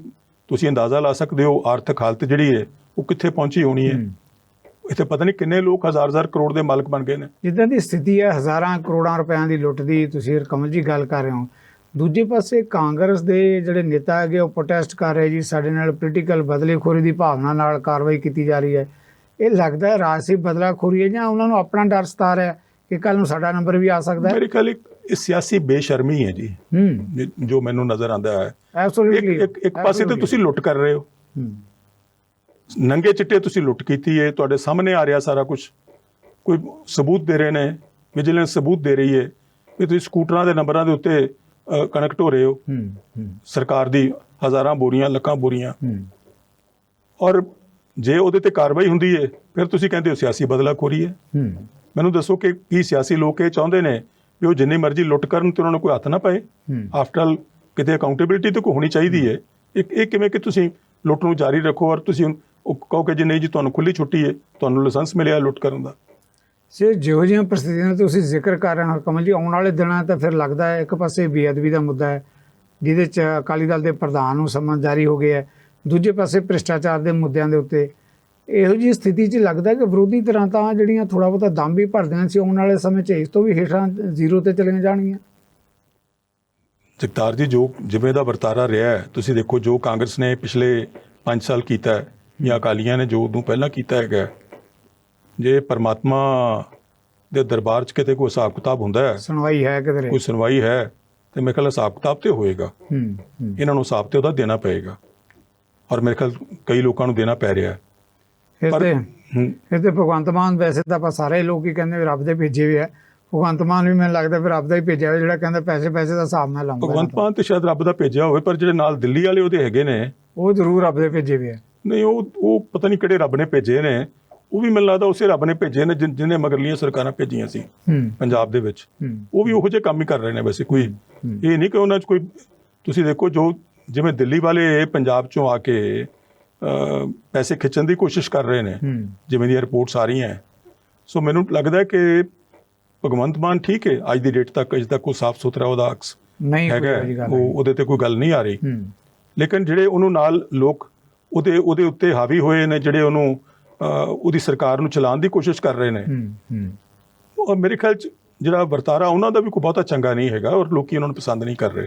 ਤੁਸੀਂ ਅੰਦਾਜ਼ਾ ਲਾ ਸਕਦੇ ਹੋ ਆਰਥਿਕ ਹਾਲਤ ਜਿਹੜੀ ਹੈ ਉਹ ਕਿੱਥੇ ਪਹੁੰਚੀ ਹੋਣੀ ਹੈ। ਇੱਥੇ ਪਤਾ ਨਹੀਂ ਕਿੰਨੇ ਲੋਕ ਹਜ਼ਾਰ ਕਰੋੜ ਦੇ ਮਾਲਕ ਬਣ ਗਏ ਨੇ। ਜਿੱਦਾਂ ਦੀ ਸਥਿਤੀ ਹੈ, ਹਜ਼ਾਰਾਂ ਕਰੋੜਾਂ ਰੁਪਇਆਂ ਦੀ ਲੁੱਟ ਦੀ ਤੁਸੀਂ ਕਮਲ ਜੀ ਗੱਲ ਕਰ ਰਹੇ ਹੋ। ਦੂਜੇ ਪਾਸੇ ਕਾਂਗਰਸ ਦੇ ਜਿਹੜੇ ਨੇਤਾ ਹੈਗੇ ਉਹ ਪ੍ਰੋਟੈਸਟ ਕਰ ਰਹੇ ਜੀ, ਸਾਡੇ ਨਾਲ ਪੋਲੀਟੀਕਲ ਬਦਲੇਖੋਰੀ ਦੀ ਭਾਵਨਾ ਨਾਲ ਕਾਰਵਾਈ ਕੀਤੀ ਜਾ ਰਹੀ ਹੈ। ਇਹ ਲੱਗਦਾ ਹੈ ਰਾਜਸੀ ਬਦਲਾਖੋਰੀ ਹੈ ਜਾਂ ਉਹਨਾਂ ਨੂੰ ਆਪਣਾ ਡਰ ਸਤਾ ਰਿਹਾ ਕਿ ਕੱਲ ਨੂੰ ਸਾਡਾ ਨੰਬਰ ਵੀ ਆ ਸਕਦਾ ਹੈ? ਮੇਰੇ ਖਿਆਲ ਇਹ ਸਿਆਸੀ ਬੇਸ਼ਰਮੀ ਹੈ ਜੀ, ਜੋ ਮੈਨੂੰ ਨਜ਼ਰ ਆਉਂਦਾ ਹੈ। ਐਬਸੋਲੂਟਲੀ, ਇੱਕ ਪਾਸੇ ਤੇ ਤੁਸੀਂ ਲੁੱਟ ਕਰ ਰਹੇ ਹੋ, ਨੰਗੇ ਚਿੱਟੇ ਤੁਸੀਂ ਲੁੱਟ ਕੀਤੀ ਹੈ, ਤੁਹਾਡੇ ਸਾਹਮਣੇ ਆ ਰਿਹਾ ਸਾਰਾ ਕੁਝ। ਕੋਈ ਸਬੂਤ ਦੇ ਰਹੇ ਨੇ, ਵਿਜੀਲੈਂਸ ਸਬੂਤ ਦੇ ਰਹੀ ਹੈ ਕਿ ਤੁਸੀਂ ਸਕੂਟਰਾਂ ਦੇ ਨੰਬਰਾਂ ਦੇ ਉੱਤੇ ਕਣਕ ਢੋ ਰਹੇ ਹੋ, ਸਰਕਾਰ ਦੀ ਹਜ਼ਾਰਾਂ ਬੋਰੀਆਂ, ਲੱਖਾਂ ਬੋਰੀਆਂ। ਔਰ ਜੇ ਉਹਦੇ ਤੇ ਕਾਰਵਾਈ ਹੁੰਦੀ ਹੈ, ਫਿਰ ਤੁਸੀਂ ਕਹਿੰਦੇ ਹੋ ਸਿਆਸੀ ਬਦਲਾਖੋਰੀ ਹੈ। ਮੈਨੂੰ ਦੱਸੋ ਕਿ ਕੀ ਸਿਆਸੀ ਲੋਕ ਇਹ ਚਾਹੁੰਦੇ ਨੇ ਵੀ ਉਹ ਜਿੰਨੀ ਮਰਜ਼ੀ ਲੁੱਟ ਕਰਨ ਤੇ ਉਹਨਾਂ ਨੂੰ ਕੋਈ ਹੱਥ ਨਾ ਪਏ? ਆਫਟਰ ਆਲ ਕਿਤੇ ਅਕਾਊਂਟੇਬਿਲਿਟੀ ਤਾਂ ਕੋਈ ਹੋਣੀ ਚਾਹੀਦੀ ਹੈ। ਇਹ ਕਿਵੇਂ ਕਿ ਤੁਸੀਂ ਲੁੱਟ ਨੂੰ ਜਾਰੀ ਰੱਖੋ ਔਰ ਤੁਸੀਂ ਉਹ ਕਹੋ ਕਿ ਜੀ ਨਹੀਂ ਜੀ ਤੁਹਾਨੂੰ ਖੁੱਲੀ ਛੁੱਟੀ ਹੈ, ਤੁਹਾਨੂੰ ਲਾਇਸੈਂਸ ਮਿਲਿਆ ਲੁੱਟ ਕਰਨ ਦਾ। ਸਰ, ਜਿਹੋ ਜਿਹੀਆਂ ਪ੍ਰਸਥਿਤੀਆਂ ਤੁਸੀਂ ਜ਼ਿਕਰ ਕਰ ਰਹੇ ਹੋ ਕਮਲ ਜੀ, ਆਉਣ ਵਾਲੇ ਦਿਨਾਂ ਤਾਂ ਫਿਰ ਲੱਗਦਾ ਹੈ ਇੱਕ ਪਾਸੇ ਬੇਅਦਬੀ ਦਾ ਮੁੱਦਾ ਹੈ ਜਿਹਦੇ 'ਚ ਅਕਾਲੀ ਦਲ ਦੇ ਪ੍ਰਧਾਨ ਨੂੰ ਸਮਨ ਜਾਰੀ ਹੋ ਗਿਆ ਹੈ, ਦੂਜੇ ਪਾਸੇ ਭ੍ਰਿਸ਼ਟਾਚਾਰ ਦੇ ਮੁੱਦਿਆਂ ਦੇ ਉੱਤੇ। ਇਹੋ ਜਿਹੀ ਸਥਿਤੀ 'ਚ ਲੱਗਦਾ ਕਿ ਵਿਰੋਧੀ ਧਿਰਾਂ ਤਾਂ ਜਿਹੜੀਆਂ ਥੋੜ੍ਹਾ ਬਹੁਤਾ ਦਮ ਵੀ ਭਰਦਿਆਂ ਸੀ, ਆਉਣ ਵਾਲੇ ਸਮੇਂ 'ਚ ਇਸ ਤੋਂ ਵੀ ਹੇਠਾਂ ਜ਼ੀਰੋ ਤੇ ਚਲੀਆਂ ਜਾਣਗੀਆਂ। ਜਗਤਾਰ ਜੀ, ਜੋ ਜਿਵੇਂ ਦਾ ਵਰਤਾਰਾ ਰਿਹਾ ਹੈ, ਤੁਸੀਂ ਦੇਖੋ ਜੋ ਕਾਂਗਰਸ ਨੇ ਪਿਛਲੇ 5 ਸਾਲ ਕੀਤਾ ਹੈ ਜਾਂ ਅਕਾਲੀਆਂ ਨੇ ਜੋ ਉਦੋਂ ਪਹਿਲਾਂ ਕੀਤਾ ਹੈਗਾ, ਜੇ ਪਰਮਾਤਮਾ ਦੇ ਦਰਬਾਰ 'ਚ ਕਿਤੇ ਕੋਈ ਹਿਸਾਬ ਕਿਤਾਬ ਹੁੰਦਾ ਹੈ, ਸੁਣਵਾਈ ਹੈ, ਕਿਧਰੇ ਕੋਈ ਸੁਣਵਾਈ ਹੈ, ਤੇ ਮੇਰੇ ਖਿਆਲ ਹਿਸਾਬ ਕਿਤਾਬ ਤੇ ਹੋਏਗਾ। ਇਹਨਾਂ ਨੂੰ ਹਿਸਾਬ ਤੇ ਉਹਦਾ ਦੇਣਾ ਪਏਗਾ ਔਰ ਮੇਰੇ ਖਿਆਲ ਕਈ ਲੋਕਾਂ ਨੂੰ ਦੇਣਾ ਪੈ ਰਿਹਾ ਹੈ। ਫਿਰ ਤੇ ਭਗਵੰਤ ਮਾਨ, ਵੈਸੇ ਤਾਂ ਆਪਾਂ ਸਾਰੇ ਲੋਕ ਹੀ ਕਹਿੰਦੇ ਰੱਬ ਦੇ ਭੇਜੇ ਹੋਏ ਆ, ਭਗਵੰਤ ਮਾਨ ਵੀ ਮੈਨੂੰ ਲੱਗਦਾ ਫਿਰ ਰੱਬ ਦਾ ਹੀ ਭੇਜਿਆ ਹੋਇਆ, ਜਿਹੜਾ ਕਹਿੰਦਾ ਪੈਸੇ ਦਾ ਹਿਸਾਬ ਨਾਲ ਲਾਉਂਦਾ। ਭਗਵੰਤ ਮਾਨ ਤੇ ਸ਼ਾਇਦ ਰੱਬ ਦਾ ਭੇਜਿਆ ਹੋਵੇ, ਪਰ ਜਿਹੜੇ ਨਾਲ ਦਿੱਲੀ ਵਾਲੇ ਉਹਦੇ ਹੈਗੇ ਨੇ, ਉਹ ਜ਼ਰੂਰ ਰੱਬ ਦੇ ਭੇਜੇ ਹੋਏ ਆ। ਨਹੀਂ, ਉਹ ਪਤਾ ਨਹੀਂ ਕਿਹੜੇ ਰੱਬ ਨੇ ਭੇਜੇ ਨੇ। ਉਹ ਵੀ ਮੈਨੂੰ ਲੱਗਦਾ ਉਸੇ ਰੱਬ ਨੇ ਭੇਜੇ ਨੇ ਜਿਹਨੇ ਮਗਰਲੀਆਂ ਸਰਕਾਰਾਂ ਭੇਜੀਆਂ ਸੀ ਪੰਜਾਬ ਦੇ ਵਿੱਚ। ਉਹ ਵੀ ਉਹੋ ਜਿਹੇ ਕੰਮ ਹੀ ਕਰ ਰਹੇ ਨੇ ਵੈਸੇ। ਕੋਈ ਇਹ ਨਹੀਂ ਕਿ ਉਹਨਾਂ 'ਚ ਕੋਈ, ਤੁਸੀਂ ਦੇਖੋ ਜੋ ਜਿਵੇਂ ਦਿੱਲੀ ਵਾਲੇ ਪੰਜਾਬ 'ਚੋਂ ਆ ਕੇ ਪੈਸੇ ਖਿੱਚਣ ਦੀ ਕੋਸ਼ਿਸ਼ ਕਰ ਰਹੇ ਨੇ, ਜਿਵੇਂ ਦੀਆਂ ਰਿਪੋਰਟਸ ਆ ਰਹੀਆਂ। ਸੋ ਮੈਨੂੰ ਲੱਗਦਾ ਕਿ ਭਗਵੰਤ ਮਾਨ ਠੀਕ ਹੈ, ਅੱਜ ਦੀ ਡੇਟ ਤੱਕ ਅਜੇ ਤੱਕ ਕੋਈ ਸਾਫ਼ ਸੁਥਰਾ ਉਹਦਾ ਅਕਸ ਹੈਗਾ, ਉਹਦੇ ਤੇ ਕੋਈ ਗੱਲ ਨਹੀਂ ਆ ਰਹੀ। ਲੇਕਿਨ ਜਿਹੜੇ ਉਹਨੂੰ ਨਾਲ ਲੋਕ ਉਹਦੇ ਉੱਤੇ ਹਾਵੀ ਹੋਏ ਨੇ, ਜਿਹੜੇ ਉਹਨੂੰ ਉਹਦੀ ਸਰਕਾਰ ਨੂੰ ਚਲਾਉਣ ਦੀ ਕੋਸ਼ਿਸ਼ ਕਰ ਰਹੇ ਨੇ, ਔਰ ਮੇਰੇ ਖਿਆਲ 'ਚ ਜਿਹੜਾ ਵਰਤਾਰਾ ਉਹਨਾਂ ਦਾ ਵੀ ਕੋਈ ਬਹੁਤਾ ਚੰਗਾ ਨਹੀਂ ਹੈਗਾ ਔਰ ਲੋਕੀ ਉਹਨਾਂ ਨੂੰ ਪਸੰਦ ਨਹੀਂ ਕਰ ਰਹੇ।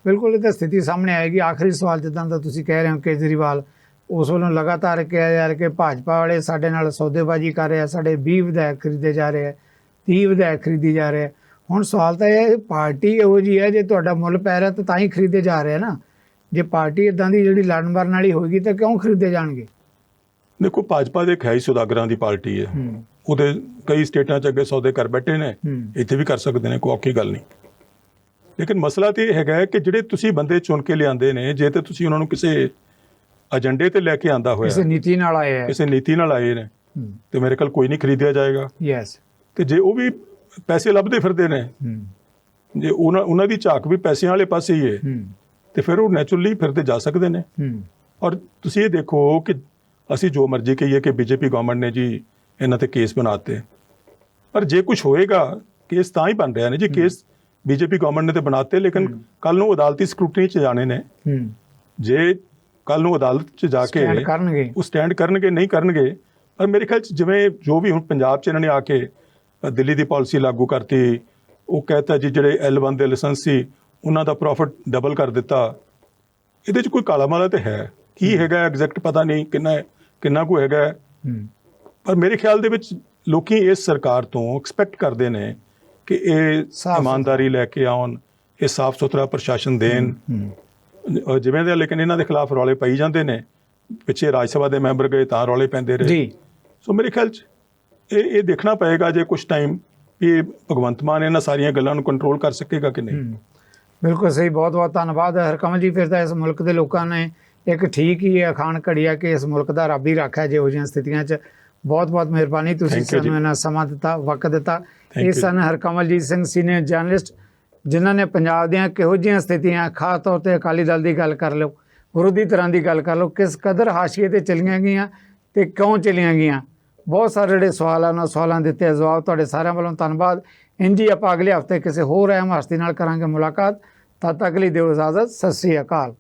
ਬਿਲਕੁਲ, ਇਹ ਤਾਂ ਸਥਿਤੀ ਸਾਹਮਣੇ ਆਏਗੀ। ਆਖਰੀ ਸਵਾਲ, ਜਿੱਦਾਂ ਦਾ ਤੁਸੀਂ ਕਹਿ ਰਹੇ ਹੋ ਕੇਜਰੀਵਾਲ ਉਸ ਵੱਲੋਂ ਲਗਾਤਾਰ ਕਿਹਾ ਜਾ ਰਿਹਾ ਕਿ ਭਾਜਪਾ ਵਾਲੇ ਸਾਡੇ ਨਾਲ ਸੌਦੇਬਾਜ਼ੀ ਕਰ ਰਹੇ ਆ, ਸਾਡੇ 20 ਵਿਧਾਇਕ ਖਰੀਦੇ ਜਾ ਰਹੇ ਆ, 30 ਵਿਧਾਇਕ ਖਰੀਦੀ ਜਾ ਰਹੇ ਆ। ਹੁਣ ਸਵਾਲ ਤਾਂ ਇਹ, ਪਾਰਟੀ ਇਹੋ ਜਿਹੀ ਹੈ, ਜੇ ਤੁਹਾਡਾ ਮੁੱਲ ਪੈ ਰਿਹਾ ਤਾਂ ਹੀ ਖਰੀਦੇ ਜਾ ਰਹੇ ਆ ਨਾ। ਜੇ ਪਾਰਟੀ ਇਦਾਂ ਦੀ ਜਿਹੜੀ ਲੜਨ ਮਰਨ ਵਾਲੀ ਹੋਏਗੀ ਤਾਂ ਕਿਉਂ ਖਰੀਦੇ ਜਾਣਗੇ? ਦੇਖੋ, ਭਾਜਪਾ ਦੇ ਖਿਆਈ ਸੁਦਾਗਰਾਂ ਦੀ ਪਾਰਟੀ ਹੈ, ਉਹਦੇ ਕਈ ਸਟੇਟਾਂ 'ਚ ਅੱਗੇ ਸੌਦੇ ਕਰ ਬੈਠੇ ਨੇ, ਇੱਥੇ ਵੀ ਕਰ ਸਕਦੇ ਨੇ, ਕੋਈ ਔਖੀ ਗੱਲ ਨਹੀਂ। ਲੇਕਿਨ ਮਸਲਾ ਤਾਂ ਇਹ ਹੈਗਾ ਕਿ ਜਿਹੜੇ ਤੁਸੀਂ ਬੰਦੇ ਚੁਣ ਕੇ ਲਿਆਂਦੇ ਨੇ, ਜੇ ਤੇ ਤੁਸੀਂ ਉਹਨਾਂ ਨੂੰ ਕਿਸੇ ਏਜੰਡੇ ਤੇ ਲੈ ਕੇ ਆਂਦਾ ਹੋਇਆ, ਕਿਸੇ ਨੀਤੀ ਨਾਲ ਆਏ ਨੇ, ਤੇ ਮੇਰੇ ਕੋਲ ਕੋਈ ਨਹੀਂ ਖਰੀਦਿਆ ਜਾਏਗਾ। ਤੇ ਜੇ ਉਹ ਵੀ ਪੈਸੇ ਲੱਭਦੇ ਫਿਰਦੇ ਨੇ, ਜੇ ਉਹਨਾਂ ਦੀ ਝਾਕ ਵੀ ਪੈਸਿਆਂ ਵਾਲੇ ਪਾਸੇ ਹੀ ਹੈ, ਤੇ ਫਿਰ ਉਹ ਨੈਚੁਰਲੀ ਫਿਰਦੇ ਜਾ ਸਕਦੇ ਨੇ। ਔਰ ਤੁਸੀਂ ਇਹ ਦੇਖੋ ਕਿ ਅਸੀਂ ਜੋ ਮਰਜ਼ੀ ਕਹੀਏ ਕਿ ਬੀਜੇਪੀ ਗਵਰਨਮੈਂਟ ਨੇ ਜੀ ਇਹਨਾਂ ਤੇ ਕੇਸ ਬਣਾਤੇ, ਪਰ ਜੇ ਕੁਝ ਹੋਏਗਾ ਕੇਸ ਤਾਂ ਹੀ ਬਣ ਰਿਹਾ ਨੇ ਜੀ। ਕੇਸ ਬੀਜੇਪੀ ਗਵਰਨਮੈਂਟ ਨੇ ਤੇ ਬਣਾਤੇ, ਲੇਕਿਨ ਕੱਲ ਨੂੰ ਅਦਾਲਤੀ ਸਕਰੂਟਨੀ 'ਚ ਜਾਣੇ ਨੇ। ਜੇ ਕੱਲ ਨੂੰ ਅਦਾਲਤ 'ਚ ਜਾ ਕੇ ਉਹ ਸਟੈਂਡ ਕਰਨਗੇ ਨਹੀਂ ਕਰਨਗੇ, ਪਰ ਮੇਰੇ ਖਿਆਲ 'ਚ ਜਿਵੇਂ ਜੋ ਵੀ ਹੁਣ ਪੰਜਾਬ 'ਚ ਇਹਨਾਂ ਨੇ ਆ ਕੇ ਦਿੱਲੀ ਦੀ ਪਾਲਿਸੀ ਲਾਗੂ ਕਰਤੀ, ਉਹ ਕਹਿਤਾ ਜੀ ਜਿਹੜੇ L1 ਦੇ ਲਾਇਸੈਂਸ ਸੀ ਉਹਨਾਂ ਦਾ ਪ੍ਰੋਫਿਟ ਡਬਲ ਕਰ ਦਿੱਤਾ। ਇਹਦੇ 'ਚ ਕੋਈ ਕਾਲਾ ਮਾਲਾ ਤੇ ਹੈ, ਕੀ ਹੈਗਾ ਐਗਜ਼ੈਕਟ ਪਤਾ ਨਹੀਂ ਕਿੰਨਾ ਕੁ ਹੈਗਾ, ਪਰ ਮੇਰੇ ਖਿਆਲ ਦੇ ਵਿੱਚ ਲੋਕੀ ਇਸ ਸਰਕਾਰ ਤੋਂ ਐਕਸਪੈਕਟ ਕਰਦੇ ਨੇ ਕਿ ਇਹ ਇਮਾਨਦਾਰੀ ਲੈ ਕੇ ਆਉਣ, ਇਹ ਸਾਫ਼ ਸੁਥਰਾ ਪ੍ਰਸ਼ਾਸਨ ਦੇਣ ਜਿਵੇਂ ਦੇ। ਲੇਕਿਨ ਇਹਨਾਂ ਦੇ ਖਿਲਾਫ ਰੌਲੇ ਪਈ ਜਾਂਦੇ ਨੇ, ਪਿੱਛੇ ਰਾਜ ਸਭਾ ਦੇ ਮੈਂਬਰ ਗਏ ਤਾਂ ਰੌਲੇ ਪੈਂਦੇ ਰਹੇ। ਸੋ ਮੇਰੇ ਖਿਆਲ 'ਚ ਇਹ ਦੇਖਣਾ ਪਏਗਾ ਜੇ ਕੁਛ ਟਾਈਮ ਵੀ ਭਗਵੰਤ ਮਾਨ ਇਹਨਾਂ ਸਾਰੀਆਂ ਗੱਲਾਂ ਨੂੰ ਕੰਟਰੋਲ ਕਰ ਸਕੇਗਾ ਕਿ ਨਹੀਂ। ਬਿਲਕੁਲ ਸਹੀ, ਬਹੁਤ ਬਹੁਤ ਧੰਨਵਾਦ ਹਰਕਮਲ ਜੀ। ਫਿਰ ਤਾਂ ਇਸ ਮੁਲਕ ਦੇ ਲੋਕਾਂ ਨੇ ਇੱਕ ਠੀਕ ਹੀ ਅਖਾਣ ਘੜਿਆ ਕਿ ਇਸ ਮੁਲਕ ਦਾ ਰੱਬ ਹੀ ਰਾਖਾ ਜਿਹੋ ਜਿਹੀਆਂ ਸਥਿਤੀਆਂ 'ਚ। ਬਹੁਤ ਬਹੁਤ ਮਿਹਰਬਾਨੀ, ਤੁਸੀਂ ਸਾਨੂੰ ਇਹਨਾਂ ਸਮਾਂ ਦਿੱਤਾ, ਵਕਤ ਦਿੱਤਾ। ਇਹ ਸਨ ਹਰਕਮਲਜੀਤ ਸਿੰਘ, ਸੀਨੀਅਰ ਜਰਨਲਿਸਟ, ਜਿਨ੍ਹਾਂ ਨੇ ਪੰਜਾਬ ਦੀਆਂ ਕਿਹੋ ਜਿਹੀਆਂ ਸਥਿਤੀਆਂ, ਖਾਸ ਤੌਰ 'ਤੇ ਅਕਾਲੀ ਦਲ ਦੀ ਗੱਲ ਕਰ ਲਓ, ਵਿਰੋਧੀ ਧਿਰਾਂ ਦੀ ਗੱਲ ਕਰ ਲਓ, ਕਿਸ ਕਦਰ ਹਾਸ਼ੀਏ 'ਤੇ ਚਲੀਆਂ ਗਈਆਂ ਅਤੇ ਕਿਉਂ ਚਲੀਆਂ ਗਈਆਂ, ਬਹੁਤ ਸਾਰੇ ਜਿਹੜੇ ਸਵਾਲ ਆ ਉਹਨਾਂ ਸਵਾਲਾਂ ਦਿੱਤੇ ਜਵਾਬ। ਤੁਹਾਡੇ ਸਾਰਿਆਂ ਵੱਲੋਂ ਧੰਨਵਾਦ। ਇੰਝ ਹੀ ਆਪਾਂ ਅਗਲੇ ਹਫ਼ਤੇ ਕਿਸੇ ਹੋਰ ਅਹਿਮ ਹਸਤੀ ਨਾਲ ਕਰਾਂਗੇ ਮੁਲਾਕਾਤ। ਤਦ ਤੱਕ ਲਈ ਦਿਓ ਇਜਾਜ਼ਤ। ਸਤਿ ਸ਼੍ਰੀ ਅਕਾਲ।